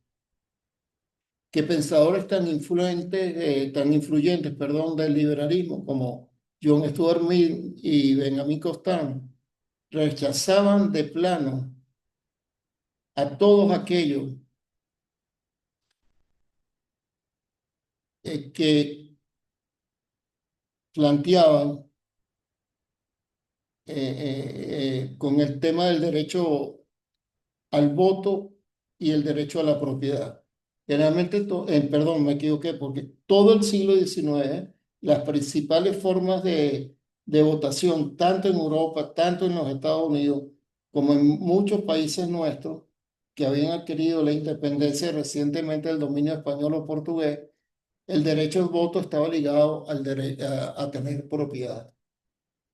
que pensadores tan influentes, tan influyentes, perdón, del liberalismo como John Stuart Mill y Benjamin Constant rechazaban de plano a todos aquellos que planteaban con el tema del derecho al voto y el derecho a la propiedad. Generalmente, perdón, me equivoqué, porque todo el siglo XIX, las principales formas de votación, tanto en Europa, tanto en los Estados Unidos, como en muchos países nuestros que habían adquirido la independencia recientemente del dominio español o portugués, el derecho al voto estaba ligado al a tener propiedad,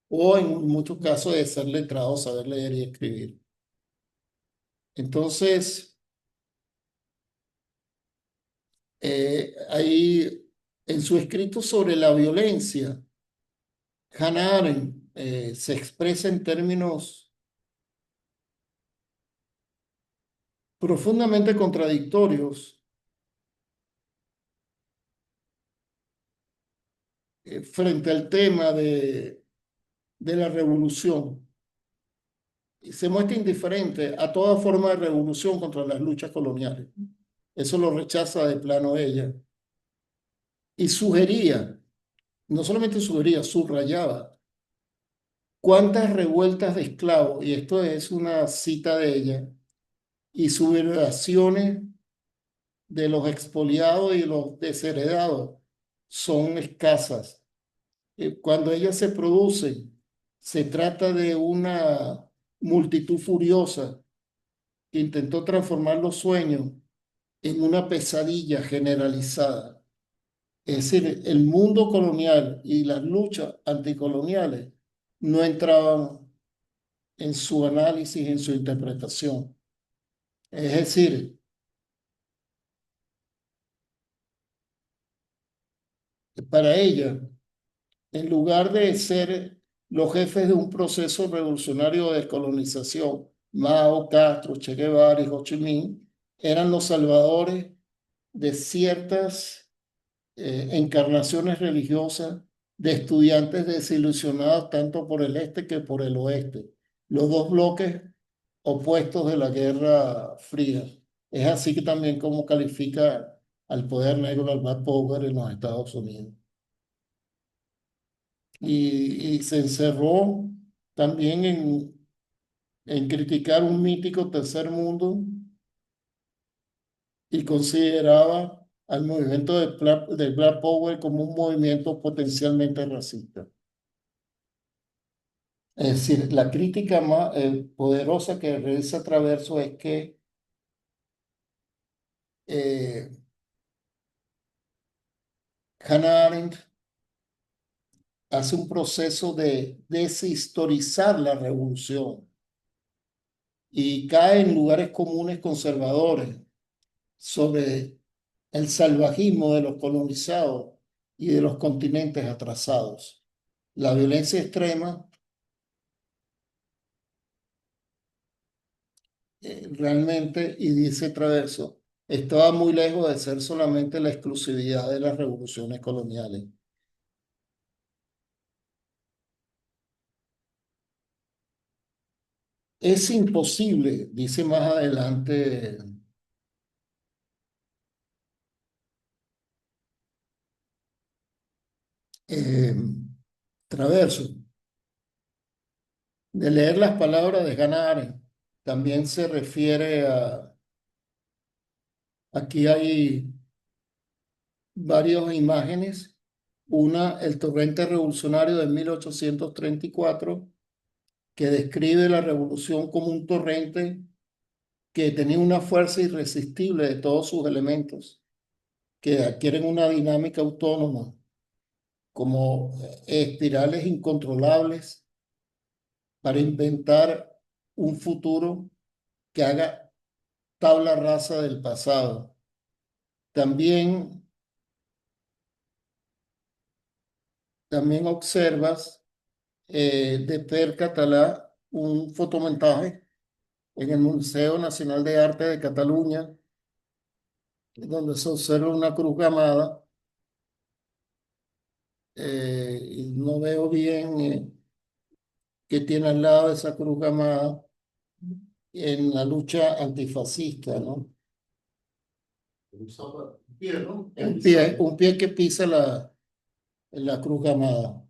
o en muchos casos de ser letrado, saber leer y escribir. Entonces, ahí en su escrito sobre la violencia, Hannah Arendt se expresa en términos profundamente contradictorios frente al tema de la revolución. Y se muestra indiferente a toda forma de revolución contra las luchas coloniales. Eso lo rechaza de plano ella. Y sugería, no solamente sugería, subrayaba cuántas revueltas de esclavos, y esto es una cita de ella, y sublevaciones de los expoliados y los desheredados son escasas. Cuando ellas se producen, se trata de una multitud furiosa que intentó transformar los sueños en una pesadilla generalizada. Es decir, el mundo colonial y las luchas anticoloniales no entraban en su análisis, en su interpretación. Es decir, para ella, en lugar de ser los jefes de un proceso revolucionario de descolonización Mao, Castro, Che Guevara y Ho Chi Minh eran los salvadores de ciertas encarnaciones religiosas de estudiantes desilusionados tanto por el este que por el oeste, los dos bloques opuestos de la Guerra Fría. Es así que también como califica al poder negro, al Black Power en los Estados Unidos. Y se encerró también en criticar un mítico tercer mundo y consideraba al movimiento del Black Power como un movimiento potencialmente racista. Es decir, la crítica más poderosa que realiza Traverso es que eh, Hannah Arendt hace un proceso de deshistorizar la revolución y cae en lugares comunes conservadores sobre el salvajismo de los colonizados y de los continentes atrasados. La violencia extrema realmente, y dice Traverso, estaba muy lejos de ser solamente la exclusividad de las revoluciones coloniales. Es imposible, dice más adelante eh, Traverso, de leer las palabras de Hannah Arendt. También se refiere a, aquí hay varias imágenes. Una, el torrente revolucionario de 1834, que describe la revolución como un torrente que tenía una fuerza irresistible de todos sus elementos, que adquieren una dinámica autónoma, como espirales incontrolables para inventar un futuro que haga tabla rasa del pasado. También, también observas de Per Català un fotomontaje en el Museo Nacional de Arte de Cataluña, donde se observa una cruz gamada. Y no veo bien qué tiene al lado de esa cruz gamada en la lucha antifascista, ¿no? Un pie que pisa la cruz gamada.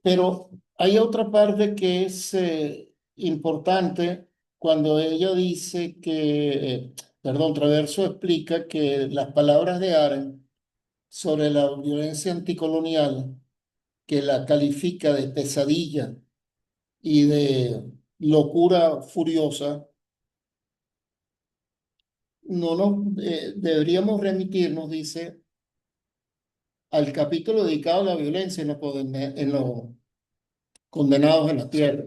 Pero hay otra parte que es importante cuando ella dice que, perdón, Traverso explica que las palabras de Arendt sobre la violencia anticolonial, que la califica de pesadilla y de locura furiosa, no nos deberíamos remitirnos, dice, al capítulo dedicado a la violencia en los condenados en la tierra.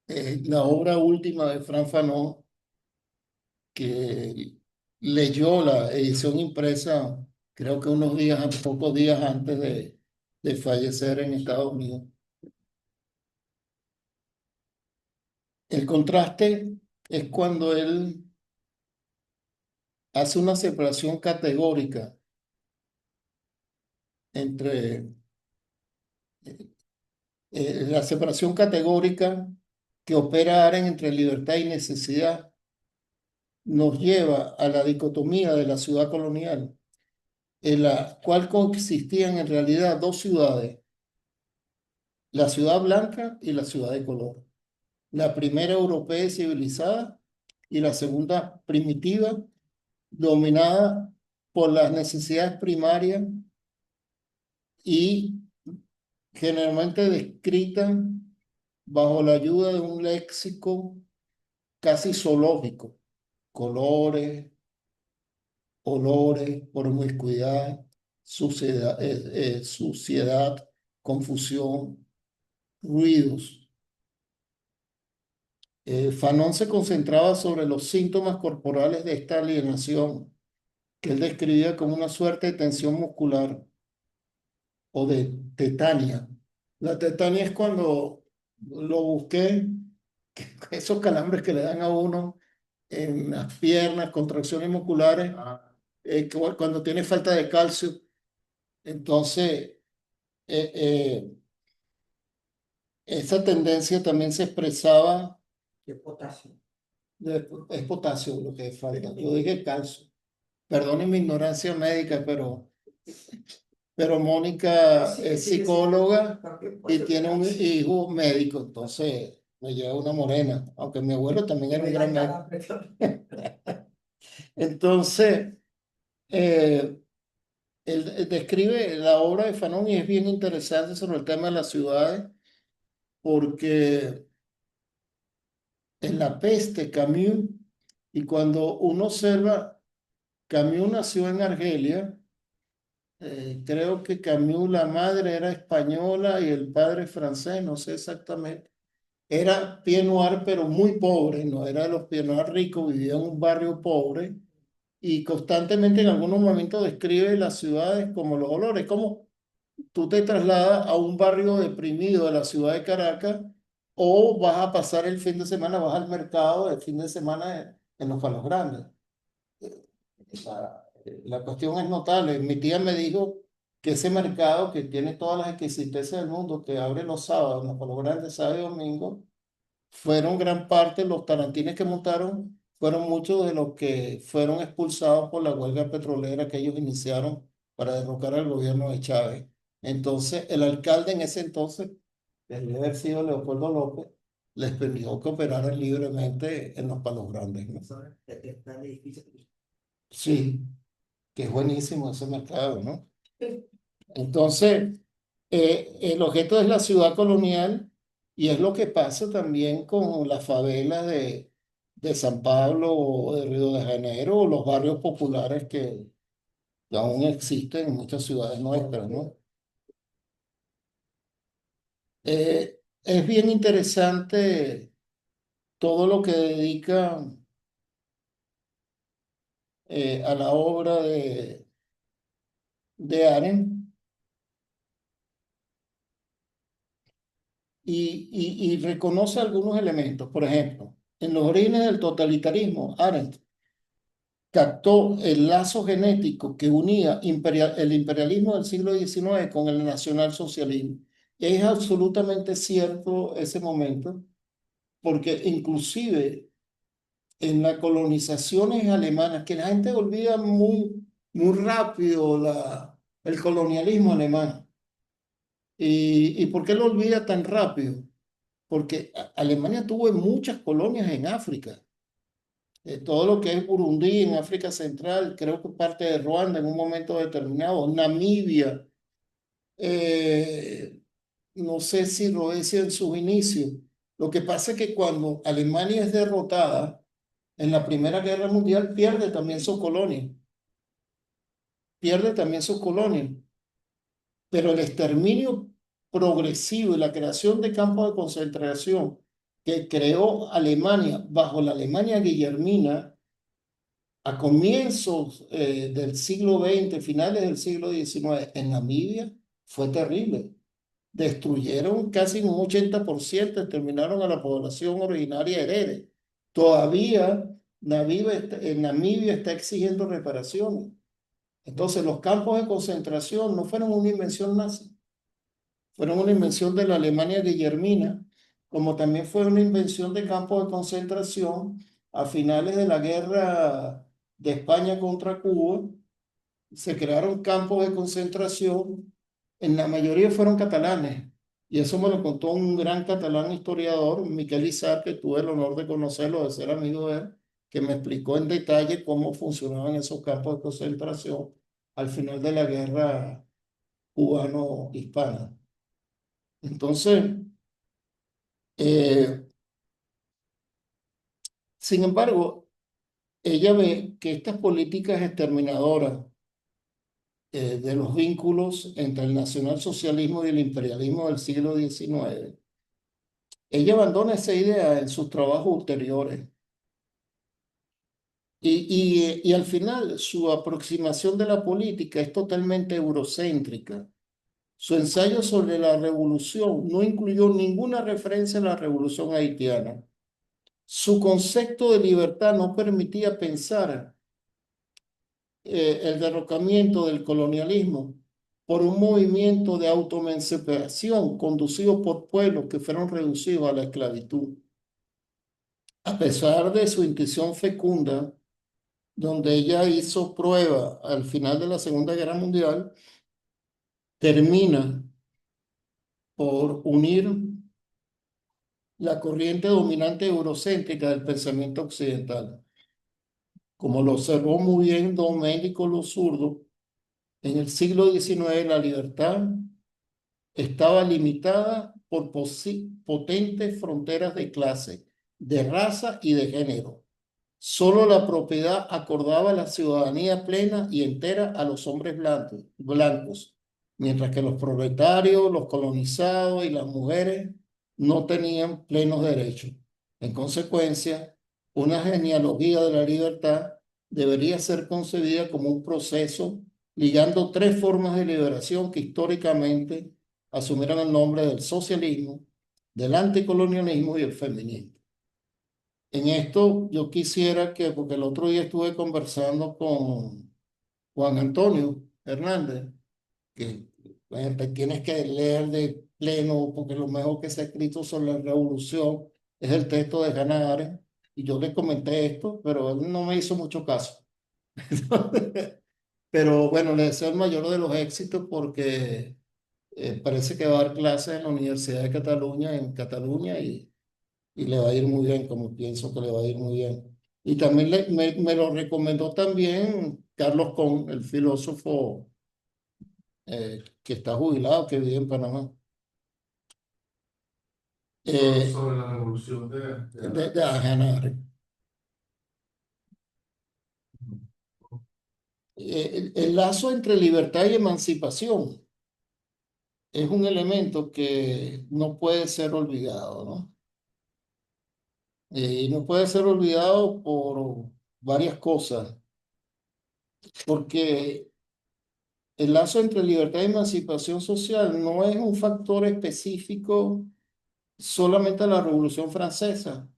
La obra última de Franz Fanon, que leyó la edición impresa, creo que unos días, pocos días antes de fallecer en Estados Unidos. El contraste es cuando él hace una separación categórica entre la separación categórica que opera Arendt entre libertad y necesidad nos lleva a la dicotomía de la ciudad colonial, en la cual coexistían en realidad dos ciudades, la ciudad blanca y la ciudad de color. La primera europea y civilizada y la segunda primitiva, dominada por las necesidades primarias y generalmente descrita bajo la ayuda de un léxico casi zoológico: colores, olores, promiscuidad, suciedad, confusión, ruidos. Fanon se concentraba sobre los síntomas corporales de esta alienación, que él describía como una suerte de tensión muscular o de tetania. La tetania es cuando lo busqué, esos calambres que le dan a uno en las piernas, contracciones musculares, cuando tiene falta de calcio. Entonces, eh, eh, esa tendencia también se expresaba, De potasio. es potasio lo que falta. Yo dije calcio. Perdonen mi ignorancia médica, pero Mónica Sí, es sí, sí. psicóloga También y puede tiene un ser. hijo médico, entonces me lleva una morena, aunque mi abuelo también era un Me da gran médico. calambre también. Entonces, eh, él describe la obra de Fanon y es bien interesante sobre el tema de las ciudades, porque en La Peste, Camus, y cuando uno observa, Camus nació en Argelia, creo que Camus, la madre era española y el padre francés, no sé exactamente. Era Pied Noir, pero muy pobre, no era de los Pied Noir ricos, vivía en un barrio pobre y constantemente en algunos momentos describe las ciudades como los olores, como tú te trasladas a un barrio deprimido de la ciudad de Caracas o vas a pasar el fin de semana, vas al mercado el fin de semana en los Palos Grandes. La cuestión es notable. Mi tía me dijo que ese mercado que tiene todas las exquisiteces del mundo, que abre los sábados, en los Palos Grandes, sábado y domingo, fueron gran parte, los tarantines que montaron, fueron muchos de los que fueron expulsados por la huelga petrolera que ellos iniciaron para derrocar al gobierno de Chávez. Entonces, el alcalde en ese entonces, que debe haber sido Leopoldo López, les permitió que operaran libremente en los Palos Grandes, ¿no? Está el edificio. Sí, que es buenísimo ese mercado, ¿no? Entonces, el objeto es la ciudad colonial y es lo que pasa también con las favelas de San Pablo o de Río de Janeiro o los barrios populares que aún existen en muchas ciudades nuestras, ¿no? Es bien interesante todo lo que dedica a la obra de Arendt y reconoce algunos elementos. Por ejemplo, en los orígenes del totalitarismo, Arendt captó el lazo genético que unía el imperialismo del siglo XIX con el nacionalsocialismo. Es absolutamente cierto ese momento, porque inclusive en las colonizaciones alemanas, que la gente olvida muy rápido el colonialismo alemán. ¿Y por qué lo olvida tan rápido? Porque Alemania tuvo muchas colonias en África. Todo lo que es Burundi en África Central, creo que parte de Ruanda en un momento determinado, Namibia, eh, no sé si Rhodesia en sus inicios. Lo que pasa es que cuando Alemania es derrotada en la Primera Guerra Mundial, pierde también sus colonias, pero el exterminio progresivo y la creación de campos de concentración que creó Alemania bajo la Alemania guillermina, a comienzos del siglo XX, finales del siglo XIX, en Namibia, fue terrible. Destruyeron casi un 80%, exterminaron a la población originaria herere. Todavía Namibia está exigiendo reparaciones. Entonces, los campos de concentración no fueron una invención nazi, fueron una invención de la Alemania guillermina, como también fue una invención de campos de concentración a finales de la guerra de España contra Cuba. Se crearon campos de concentración, en la mayoría fueron catalanes, y eso me lo contó un gran catalán historiador, Miquel Isar, que tuve el honor de conocerlo, de ser amigo de él, que me explicó en detalle cómo funcionaban esos campos de concentración al final de la guerra cubano-hispana. Entonces, eh, sin embargo, ella ve que estas políticas exterminadoras de los vínculos entre el nacionalsocialismo y el imperialismo del siglo XIX, ella abandona esa idea en sus trabajos ulteriores. Y al final su aproximación de la política es totalmente eurocéntrica. Su ensayo sobre la revolución no incluyó ninguna referencia a la revolución haitiana. Su concepto de libertad no permitía pensar el derrocamiento del colonialismo por un movimiento de autoemancipación conducido por pueblos que fueron reducidos a la esclavitud. A pesar de su intuición fecunda, donde ella hizo prueba al final de la Segunda Guerra Mundial, termina por unir la corriente dominante eurocéntrica del pensamiento occidental. Como lo observó muy bien Domenico Losurdo, en el siglo XIX la libertad estaba limitada por potentes fronteras de clase, de raza y de género. Solo la propiedad acordaba la ciudadanía plena y entera a los hombres blancos, mientras que los proletarios, los colonizados y las mujeres no tenían plenos derechos. En consecuencia, una genealogía de la libertad debería ser concebida como un proceso ligando tres formas de liberación que históricamente asumieron el nombre del socialismo, del anticolonialismo y el feminismo. En esto yo quisiera que, porque el otro día estuve conversando con Juan Antonio Hernández, que te tienes que leer de pleno, porque lo mejor que se ha escrito sobre la revolución es el texto de Hannah Arendt, y yo le comenté esto, pero él no me hizo mucho caso. Pero bueno, le deseo el mayor de los éxitos porque parece que va a dar clases en la Universidad de Cataluña, en Cataluña, y le va a ir muy bien, como pienso que le va a ir muy bien. Y también me lo recomendó también Carlos Con, el filósofo que está jubilado, que vive en Panamá. Sobre la revolución De Hannah Arendt. El lazo entre libertad y emancipación es un elemento que no puede ser olvidado, ¿no? Y no puede ser olvidado por varias cosas, porque el lazo entre libertad y emancipación social no es un factor específico solamente a la Revolución Francesa.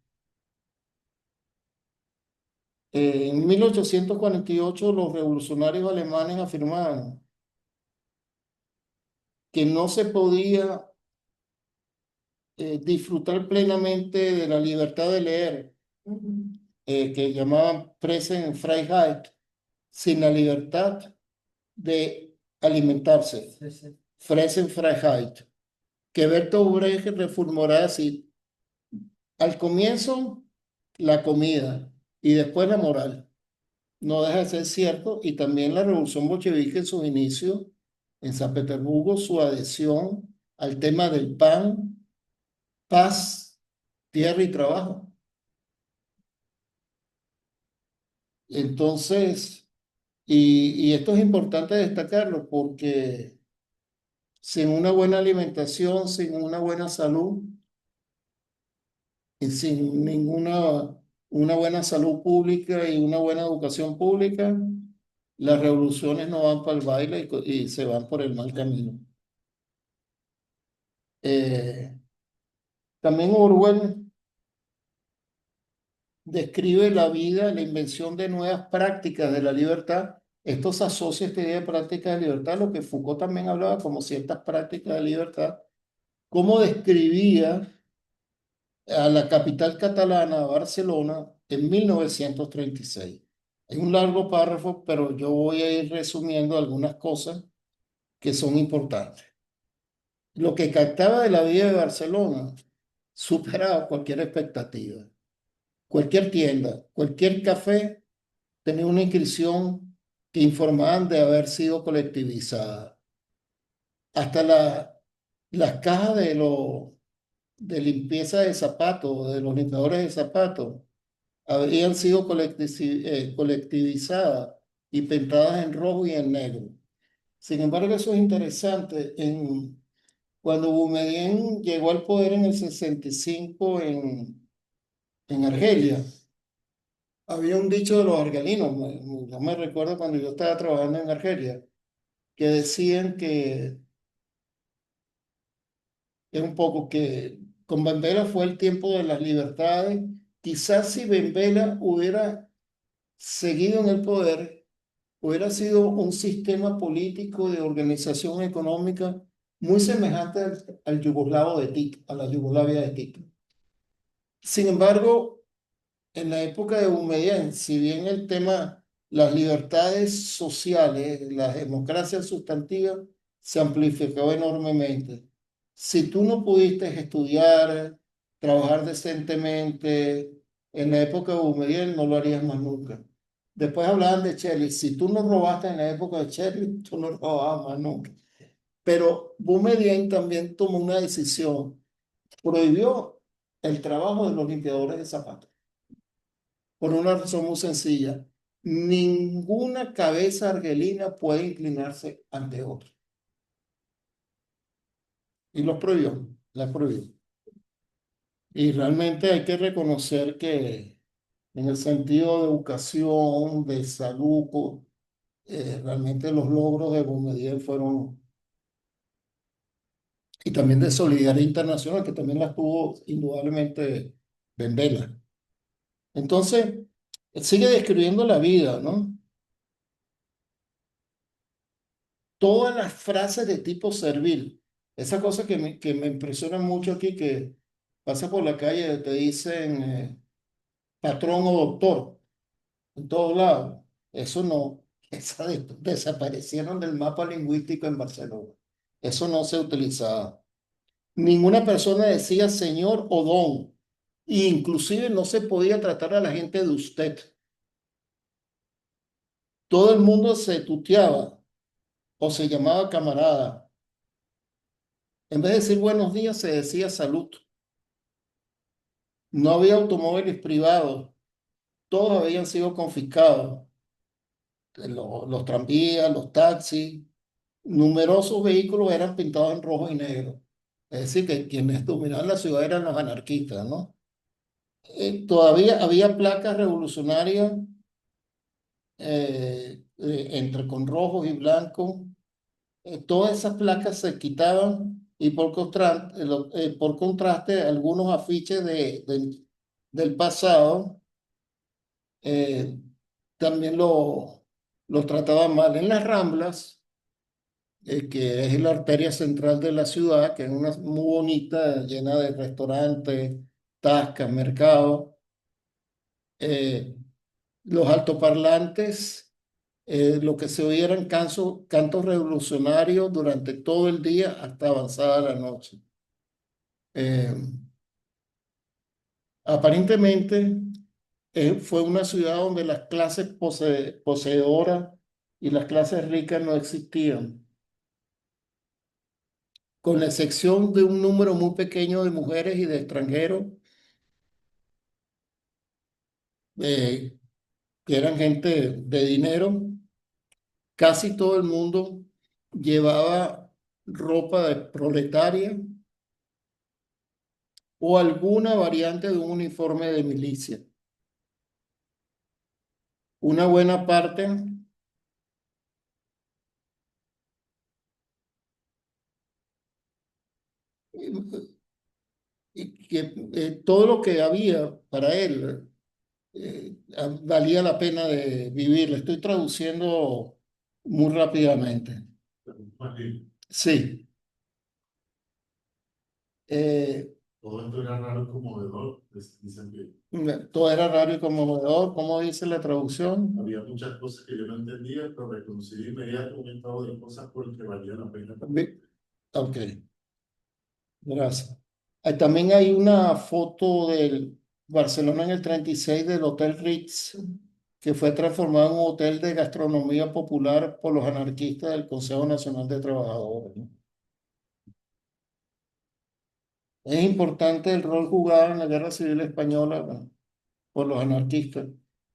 En 1848 los revolucionarios alemanes afirmaban que no se podía disfrutar plenamente de la libertad de leer, que llamaban Pressefreiheit, sin la libertad de alimentarse, Freiheit, que Bertolt Brecht reformará así: al comienzo la comida y después la moral. No deja de ser cierto, y también la revolución bolchevique en sus inicios en San Petersburgo, su adhesión al tema del pan, paz, tierra y trabajo. Entonces, y esto es importante destacarlo porque sin una buena alimentación, sin una buena salud y sin una buena salud pública y una buena educación pública, las revoluciones no van para el baile y se van por el mal camino. Eh, También Orwell describe la vida, la invención de nuevas prácticas de la libertad. Esto se asocia a esta idea de práctica de libertad, lo que Foucault también hablaba como ciertas prácticas de libertad. Cómo describía a la capital catalana, Barcelona, en 1936. Es un largo párrafo, pero yo voy a ir resumiendo algunas cosas que son importantes. Lo que captaba de la vida de Barcelona superaba cualquier expectativa. Cualquier tienda, cualquier café tenía una inscripción que informaban de haber sido colectivizada. Hasta las cajas de limpieza de zapatos, de los limpiadores de zapatos, habrían sido colectivizadas y pintadas en rojo y en negro. Sin embargo, eso es interesante. Cuando Boumediene llegó al poder en el 65 en Argelia, había un dicho de los argelinos, no me recuerdo cuando yo estaba trabajando en Argelia, que decían que es un poco que con Benvela fue el tiempo de las libertades. Quizás si Benvela hubiera seguido en el poder, hubiera sido un sistema político de organización económica muy semejante al yugoslavo de Tito, a la Yugoslavia de Tito. Sin embargo, en la época de Boumedienne, si bien el tema, las libertades sociales, la democracia sustantiva, se amplificó enormemente. Si tú no pudiste estudiar, trabajar decentemente, en la época de Boumedienne no lo harías más nunca. Después hablaban de Shelley. Si tú no robaste en la época de Shelley, tú no robabas más nunca. Pero Boumedienne también tomó una decisión. Prohibió el trabajo de los limpiadores de zapatos por una razón muy sencilla. Ninguna cabeza argelina puede inclinarse ante otra. Y los prohibió, la prohibió. Y realmente hay que reconocer que en el sentido de educación, de salud, realmente los logros de Boumediene fueron, y también de solidaridad internacional, que también las tuvo indudablemente Vendela. Entonces, sigue describiendo la vida, ¿no? Todas las frases de tipo servil. Esa cosa que me impresiona mucho aquí, que pasa por la calle y te dicen patrón o doctor, en todos lados. Eso no, desaparecieron del mapa lingüístico en Barcelona. Eso no se utilizaba. Ninguna persona decía señor o don. E inclusive no se podía tratar a la gente de usted. Todo el mundo se tuteaba o se llamaba camarada. En vez de decir buenos días, se decía salud. No había automóviles privados, todos habían sido confiscados. Los tranvías, los taxis, numerosos vehículos eran pintados en rojo y negro. Es decir, que quienes dominaban la ciudad eran los anarquistas, ¿no? Todavía había placas revolucionarias entre con rojos y blancos. Todas esas placas se quitaban y por contraste algunos afiches del pasado eh, también lo trataban mal. En las Ramblas, que es la arteria central de la ciudad, que es una muy bonita, llena de restaurantes, tascas, mercados, eh, los altoparlantes, lo que se oía eran cantos revolucionarios durante todo el día hasta avanzada la noche. Eh, Aparentemente fue una ciudad donde las clases poseedoras y las clases ricas no existían, con la excepción de un número muy pequeño de mujeres y de extranjeros, eh, que eran gente de dinero. Casi todo el mundo llevaba ropa de proletaria o alguna variante de un uniforme de milicia. Una buena parte, y que todo lo que había para él valía la pena de vivir. Le estoy traduciendo muy rápidamente. Sí. Eh, Todo esto era raro y conmovedor, dicen que Todo era raro y conmovedor. ¿Cómo dice la traducción? había muchas cosas que yo no entendía, pero reconocí de inmediato un estado de cosas por el que valía la pena. Ok, gracias. También hay una foto del Barcelona en el 36 del Hotel Ritz, que fue transformado en un hotel de gastronomía popular por los anarquistas del Consejo Nacional de Trabajadores, ¿no? Es importante el rol jugado en la Guerra Civil Española, ¿no?, por los anarquistas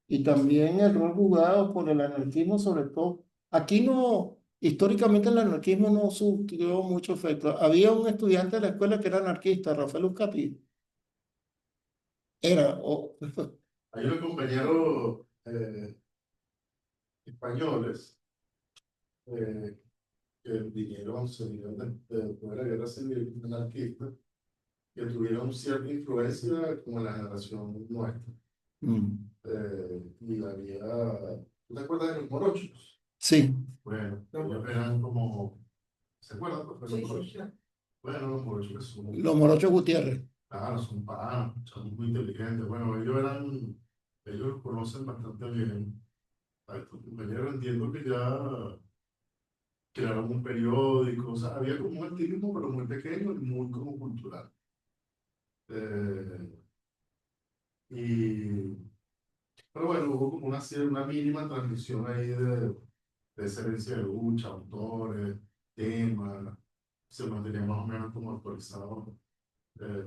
y también el rol jugado por el anarquismo, sobre todo. Aquí no, históricamente el anarquismo no surtió mucho efecto. Había un estudiante de la escuela que era anarquista, Rafael Uzcapi. Era, Hay unos compañeros españoles que vinieron, se vinieron después de la guerra civil anarquista, que tuvieron cierta influencia como en la generación nuestra. Mm. Y había, ¿tú te acuerdas de los morochos? Sí, Bueno, ellos eran como, ¿se acuerdan pues, de los Sí, sí, morochos? claro. Bueno, los morochos son, los Morochos Gutiérrez. claro, son panos, son muy inteligentes. Bueno, ellos los conocen bastante bien. Ay, tus compañeros entiendo que ya crearon un periódico, o sea, había como un activismo, pero muy pequeño y muy como cultural. Eh, y, pero bueno, hubo como una mínima transmisión ahí de esa herencia de lucha, autores, temas, se mantenía más o menos como actualizado, eh,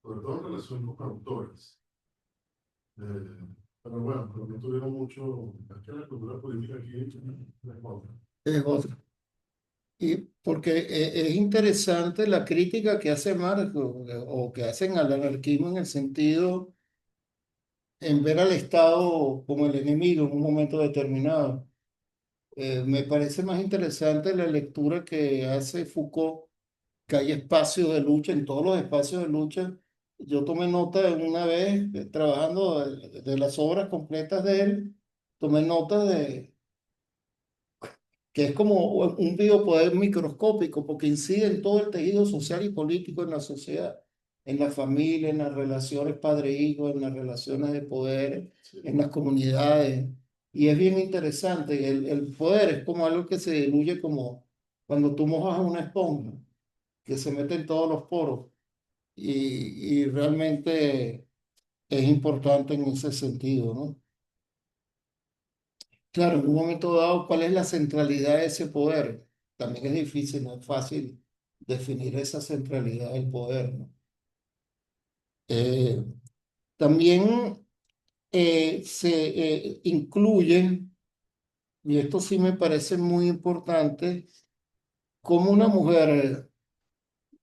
sobre todo en relación con autores. Eh, pero no tuvieron mucho, es que la cultura política aquí es otra. Es otro. Y porque es interesante la crítica que hace Marx o que hacen al anarquismo en el sentido en ver al Estado como el enemigo en un momento determinado. Me parece más interesante la lectura que hace Foucault, que hay espacios de lucha, en todos los espacios de lucha. Yo tomé nota de una vez, trabajando de las obras completas de él, tomé nota de que es como un biopoder microscópico, porque incide en todo el tejido social y político en la sociedad, en la familia, en las relaciones padre-hijo, en las relaciones de poder, en las comunidades. Y es bien interesante, el poder es como algo que se diluye como cuando tú mojas una esponja, que se mete en todos los poros, y realmente es importante en ese sentido, ¿no? Claro, en un momento dado, ¿cuál es la centralidad de ese poder? También es difícil, no es fácil definir esa centralidad del poder, ¿no? Eh, también se incluye, y esto sí me parece muy importante, como una mujer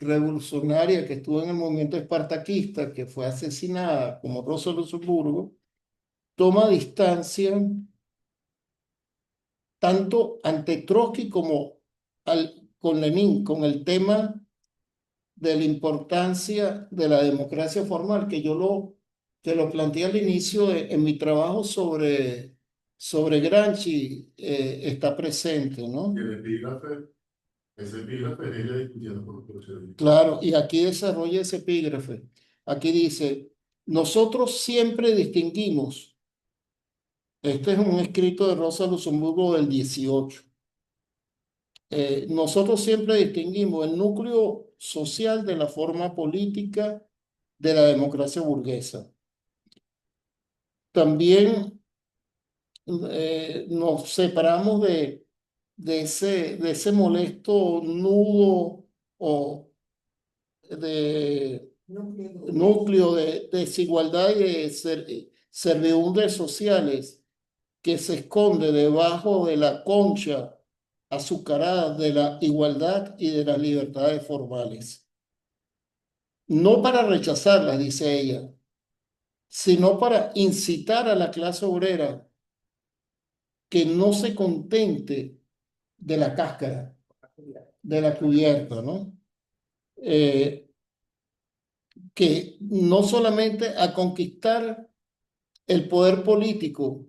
revolucionaria que estuvo en el movimiento espartaquista, que fue asesinada como Rosa Luxemburgo, toma distancia tanto ante Trotsky como con Lenin, con el tema de la importancia de la democracia formal, que lo planteé al inicio en mi trabajo sobre Gramsci, está presente, Y ¿no? el epígrafe, ese epígrafe es ella discutiendo con los bolcheviques. Claro, y aquí desarrolla ese epígrafe. Aquí dice, nosotros siempre distinguimos, este es un escrito de Rosa Luxemburgo del 18. Nosotros siempre distinguimos el núcleo social de la forma política de la democracia burguesa. También nos separamos de ese molesto nudo o de núcleo de desigualdad y de servidumbres sociales que se esconde debajo de la concha azucarada de la igualdad y de las libertades formales. No para rechazarlas, dice ella, sino para incitar a la clase obrera que no se contente de la cáscara, de la cubierta, ¿no? Eh, que no solamente a conquistar el poder político,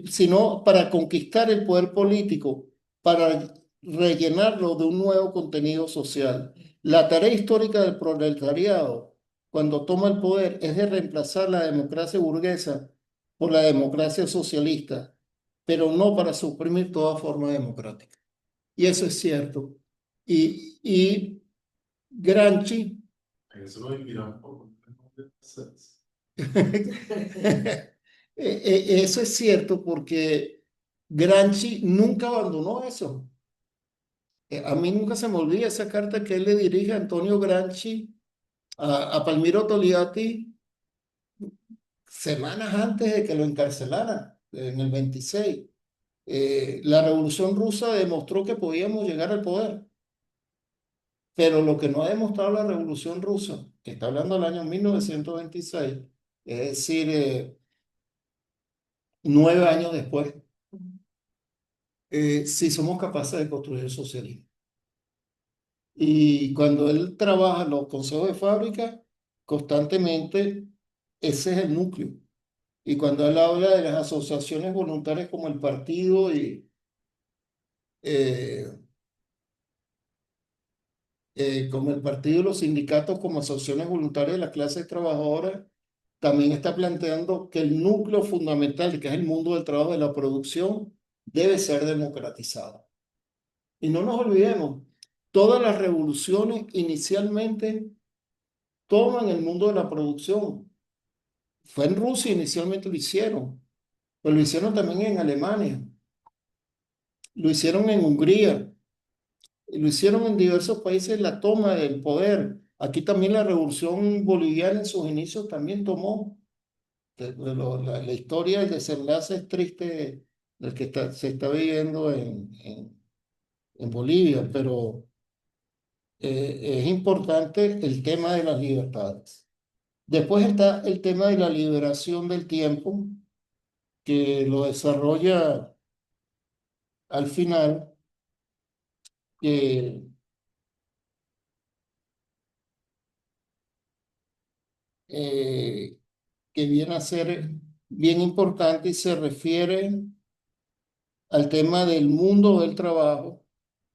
sino para conquistar el poder político, para rellenarlo de un nuevo contenido social. La tarea histórica del proletariado, cuando toma el poder, es de reemplazar la democracia burguesa por la democracia socialista, pero no para suprimir toda forma democrática. Y eso es cierto. Y Gramsci, Eso lo inspira un poco. Eso es cierto porque Gramsci nunca abandonó eso. A mí nunca se me olvida esa carta que él le dirige a Antonio Gramsci, a Palmiro Togliatti, semanas antes de que lo encarcelaran, en el 26. La Revolución Rusa demostró que podíamos llegar al poder, pero lo que no ha demostrado la Revolución Rusa, que está hablando del año 1926, es decir, 9 años después, si somos capaces de construir el socialismo. Y cuando él trabaja en los consejos de fábrica, constantemente ese es el núcleo. Y cuando él habla de las asociaciones voluntarias como el partido y eh, como el partido y los sindicatos como asociaciones voluntarias de las clases trabajadoras, también está planteando que el núcleo fundamental, que es el mundo del trabajo de la producción, debe ser democratizado. Y no nos olvidemos, todas las revoluciones inicialmente toman el mundo de la producción. Fue en Rusia inicialmente lo hicieron, pero lo hicieron también en Alemania, lo hicieron en Hungría, y lo hicieron en diversos países la toma del poder. Aquí también la revolución boliviana en sus inicios también tomó. La historia, el desenlace es triste del que se está viviendo en Bolivia, pero es importante el tema de las libertades. Después está el tema de la liberación del tiempo, que lo desarrolla al final, que, eh, que viene a ser bien importante y se refiere al tema del mundo del trabajo.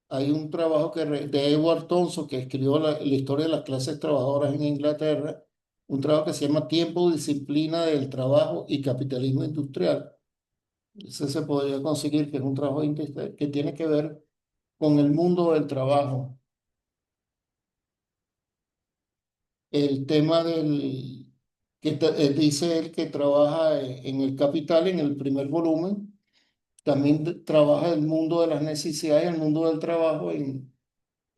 Hay un trabajo de Edward Thompson que escribió la historia de las clases trabajadoras en Inglaterra, un trabajo que se llama Tiempo, Disciplina del Trabajo y Capitalismo Industrial. Ese se podría conseguir, que es un trabajo que tiene que ver con el mundo del trabajo. El tema dice él que trabaja en el Capital, en el primer volumen, también trabaja el mundo de las necesidades, el mundo del trabajo en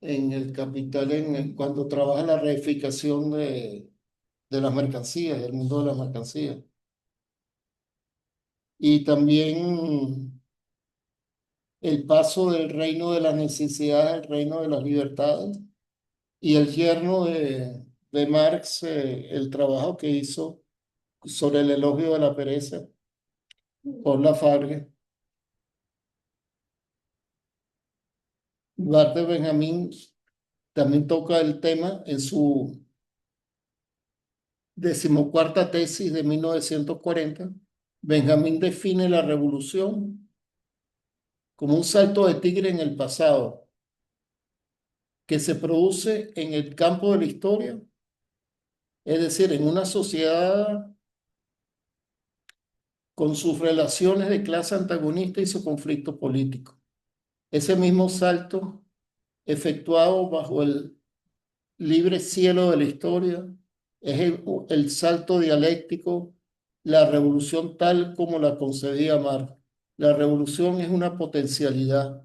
el Capital, cuando trabaja la reificación de las mercancías, del mundo de las mercancías. Y también el paso del reino de las necesidades al reino de las libertades. Y el yerno de Marx, el trabajo que hizo sobre el elogio de la pereza por Lafargue. Walter Benjamin también toca el tema en su decimocuarta tesis de 1940. Benjamin define la revolución como un salto de tigre en el pasado que se produce en el campo de la historia, es decir, en una sociedad con sus relaciones de clase antagonista y su conflicto político. Ese mismo salto efectuado bajo el libre cielo de la historia es el salto dialéctico, la revolución tal como la concebía Marx. La revolución es una potencialidad,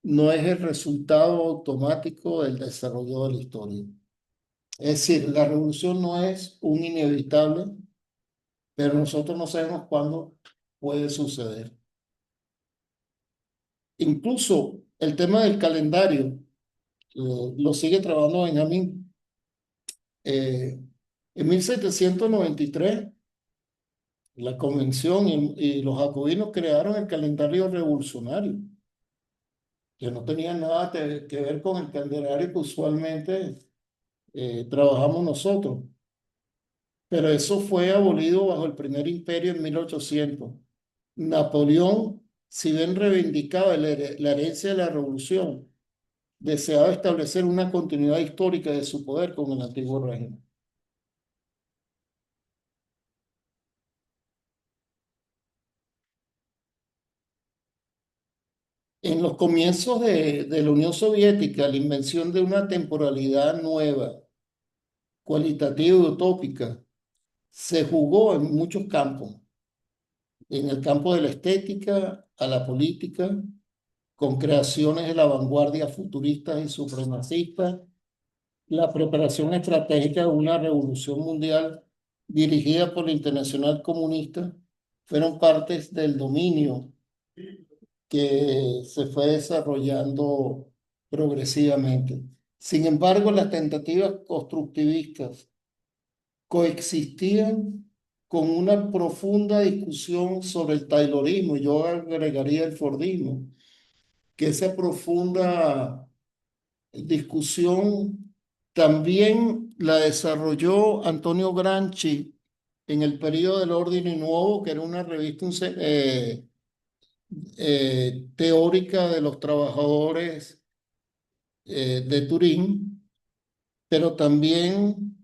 no es el resultado automático del desarrollo de la historia. Es decir, la revolución no es un inevitable, pero nosotros no sabemos cuándo puede suceder. Incluso el tema del calendario lo sigue trabajando Benjamín. En 1793, la convención y los jacobinos crearon el calendario revolucionario, que no tenía nada que ver con el calendario que usualmente trabajamos nosotros. Pero eso fue abolido bajo el primer imperio en 1800. Napoleón, si bien reivindicaba la herencia de la revolución, deseaba establecer una continuidad histórica de su poder con el antiguo régimen. En los comienzos de la Unión Soviética, la invención de una temporalidad nueva, cualitativa y utópica, se jugó en muchos campos, en el campo de la estética, a la política, con creaciones de la vanguardia futuristas y supremacistas, la preparación estratégica de una revolución mundial dirigida por la Internacional Comunista, fueron partes del dominio que se fue desarrollando progresivamente. Sin embargo, las tentativas constructivistas coexistían con una profunda discusión sobre el taylorismo, y yo agregaría el fordismo, que esa profunda discusión también la desarrolló Antonio Gramsci en el periodo del Orden Nuevo, que era una revista teórica de los trabajadores de Turín, pero también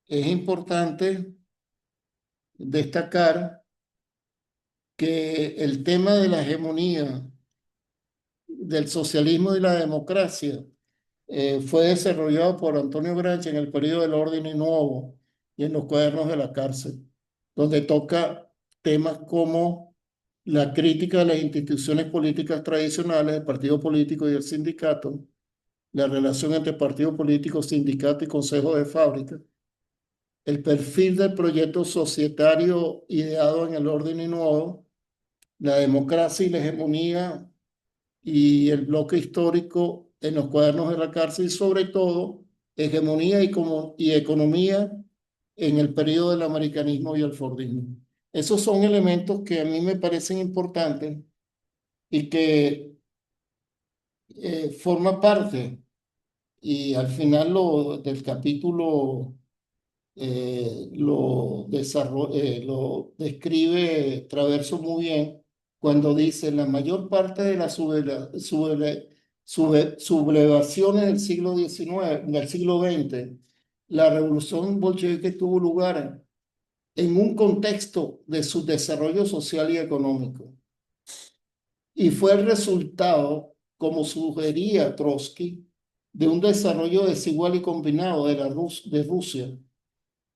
es importante destacar que el tema de la hegemonía del socialismo y la democracia fue desarrollado por Antonio Gramsci en el periodo del Orden Nuevo y en los cuadernos de la cárcel, donde toca temas como la crítica de las instituciones políticas tradicionales, el partido político y el sindicato, la relación entre partido político, sindicato y consejo de fábrica, el perfil del proyecto societario ideado en el orden nuevo, la democracia y la hegemonía y el bloque histórico en los cuadernos de la cárcel y sobre todo hegemonía y economía en el periodo del americanismo y el fordismo. Esos son elementos que a mí me parecen importantes y que forma parte y al final del capítulo lo describe Traverso muy bien cuando dice la mayor parte de las sublevaciones del siglo XIX, del siglo XX, la revolución bolchevique tuvo lugar en un contexto de su desarrollo social y económico y fue el resultado, como sugería Trotsky, de un desarrollo desigual y combinado de Rusia,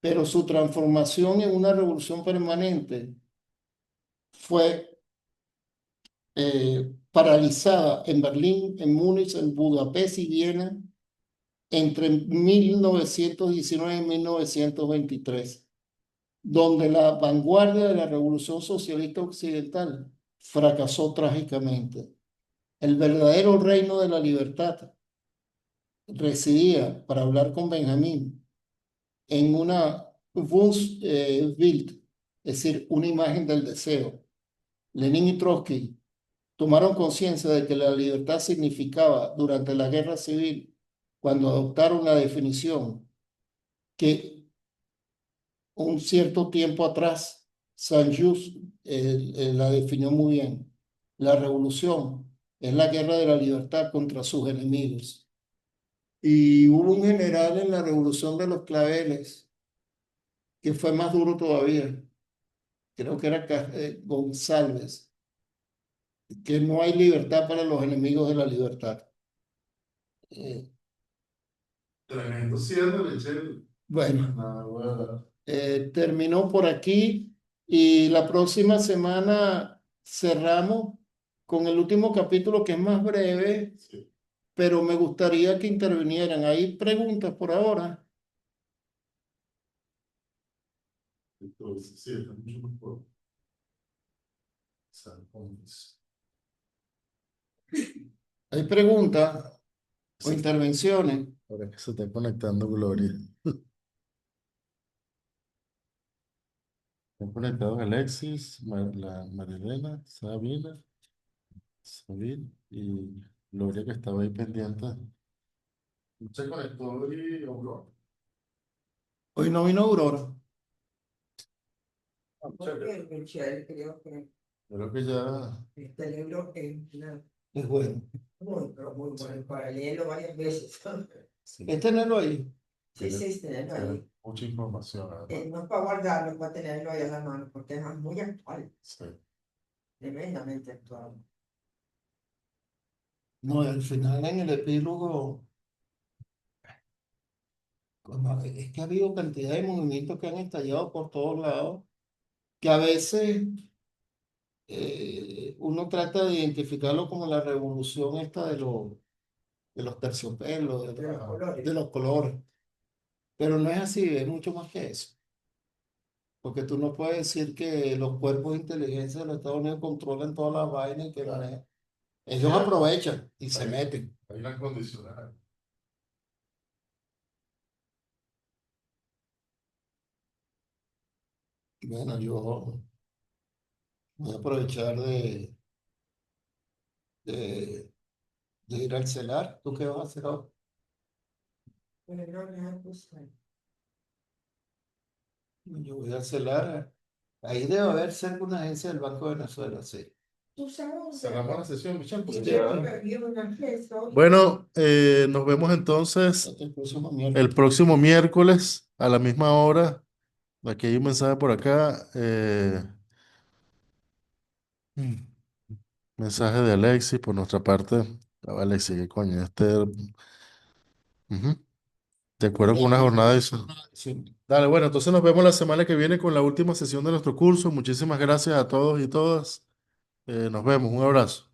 pero su transformación en una revolución permanente fue paralizada en Berlín, en Múnich, en Budapest y Viena entre 1919 y 1923, donde la vanguardia de la revolución socialista occidental fracasó trágicamente. El verdadero reino de la libertad residía, para hablar con Benjamín, en una Wunschbild, es decir, una imagen del deseo. Lenin y Trotsky tomaron conciencia de que la libertad significaba, durante la guerra civil, cuando adoptaron la definición que un cierto tiempo atrás Saint-Just la definió muy bien. La revolución es la guerra de la libertad contra sus enemigos. Y hubo un general en la revolución de los claveles que fue más duro todavía. Creo que era González, que no hay libertad para los enemigos de la libertad. Eh, Tremendo cierre, Michelle. bueno, Nada, bueno. terminó por aquí y la próxima semana cerramos con el último capítulo que es más breve, Sí, pero me gustaría que intervinieran. Hay preguntas por ahora. entonces, sí, está mucho mejor. Salpons. Hay preguntas o intervenciones. Ahora que se está conectando Gloria. Están conectados Alexis, Marilena, Sabine y Gloria que estaba ahí pendiente. Se conectó y habló. Hoy no vino Aurora. Porque Michelle creo que Creo que ya. este libro es Es bueno. pero muy bueno para leerlo varias veces. Sí, Es tenerlo ahí. Sí, sí, tenerlo tiene ahí. mucha información, además. No es para guardarlo, para tenerlo ahí a la mano, porque es muy actual, Sí. tremendamente actual. No, al final en el epílogo, es que ha habido cantidad de movimientos que han estallado por todos lados, que a veces uno trata de identificarlo como la revolución esta de los terciopelos, De los colores. de los colores. Pero no es así, es mucho más que eso. Porque tú no puedes decir que los cuerpos de inteligencia de los Estados Unidos controlan todas las vainas y que manejan. Ellos aprovechan y se meten. Hay una condicional. Bueno, yo voy a aprovechar de, de ir al celar. ¿Tú qué vas a hacer ahora? Pero no, nada, pues, Yo voy al celar. Ahí debe haber cerca una agencia del Banco de Venezuela, sí. tú sabes, Cerramos la sesión, Michelle, porque Sí, ya- había una fiesta hoy. Bueno, nos vemos entonces Hasta el próximo el miércoles. próximo miércoles a la misma hora. Aquí hay un mensaje por acá. Mm, mensaje de Alexis por nuestra parte. Ah, Alexis, ¿qué coño? Ujú. De acuerdo con una jornada de eso. Sí. Dale, bueno, entonces nos vemos la semana que viene con la última sesión de nuestro curso. Muchísimas gracias a todos y todas. Nos vemos. Un abrazo.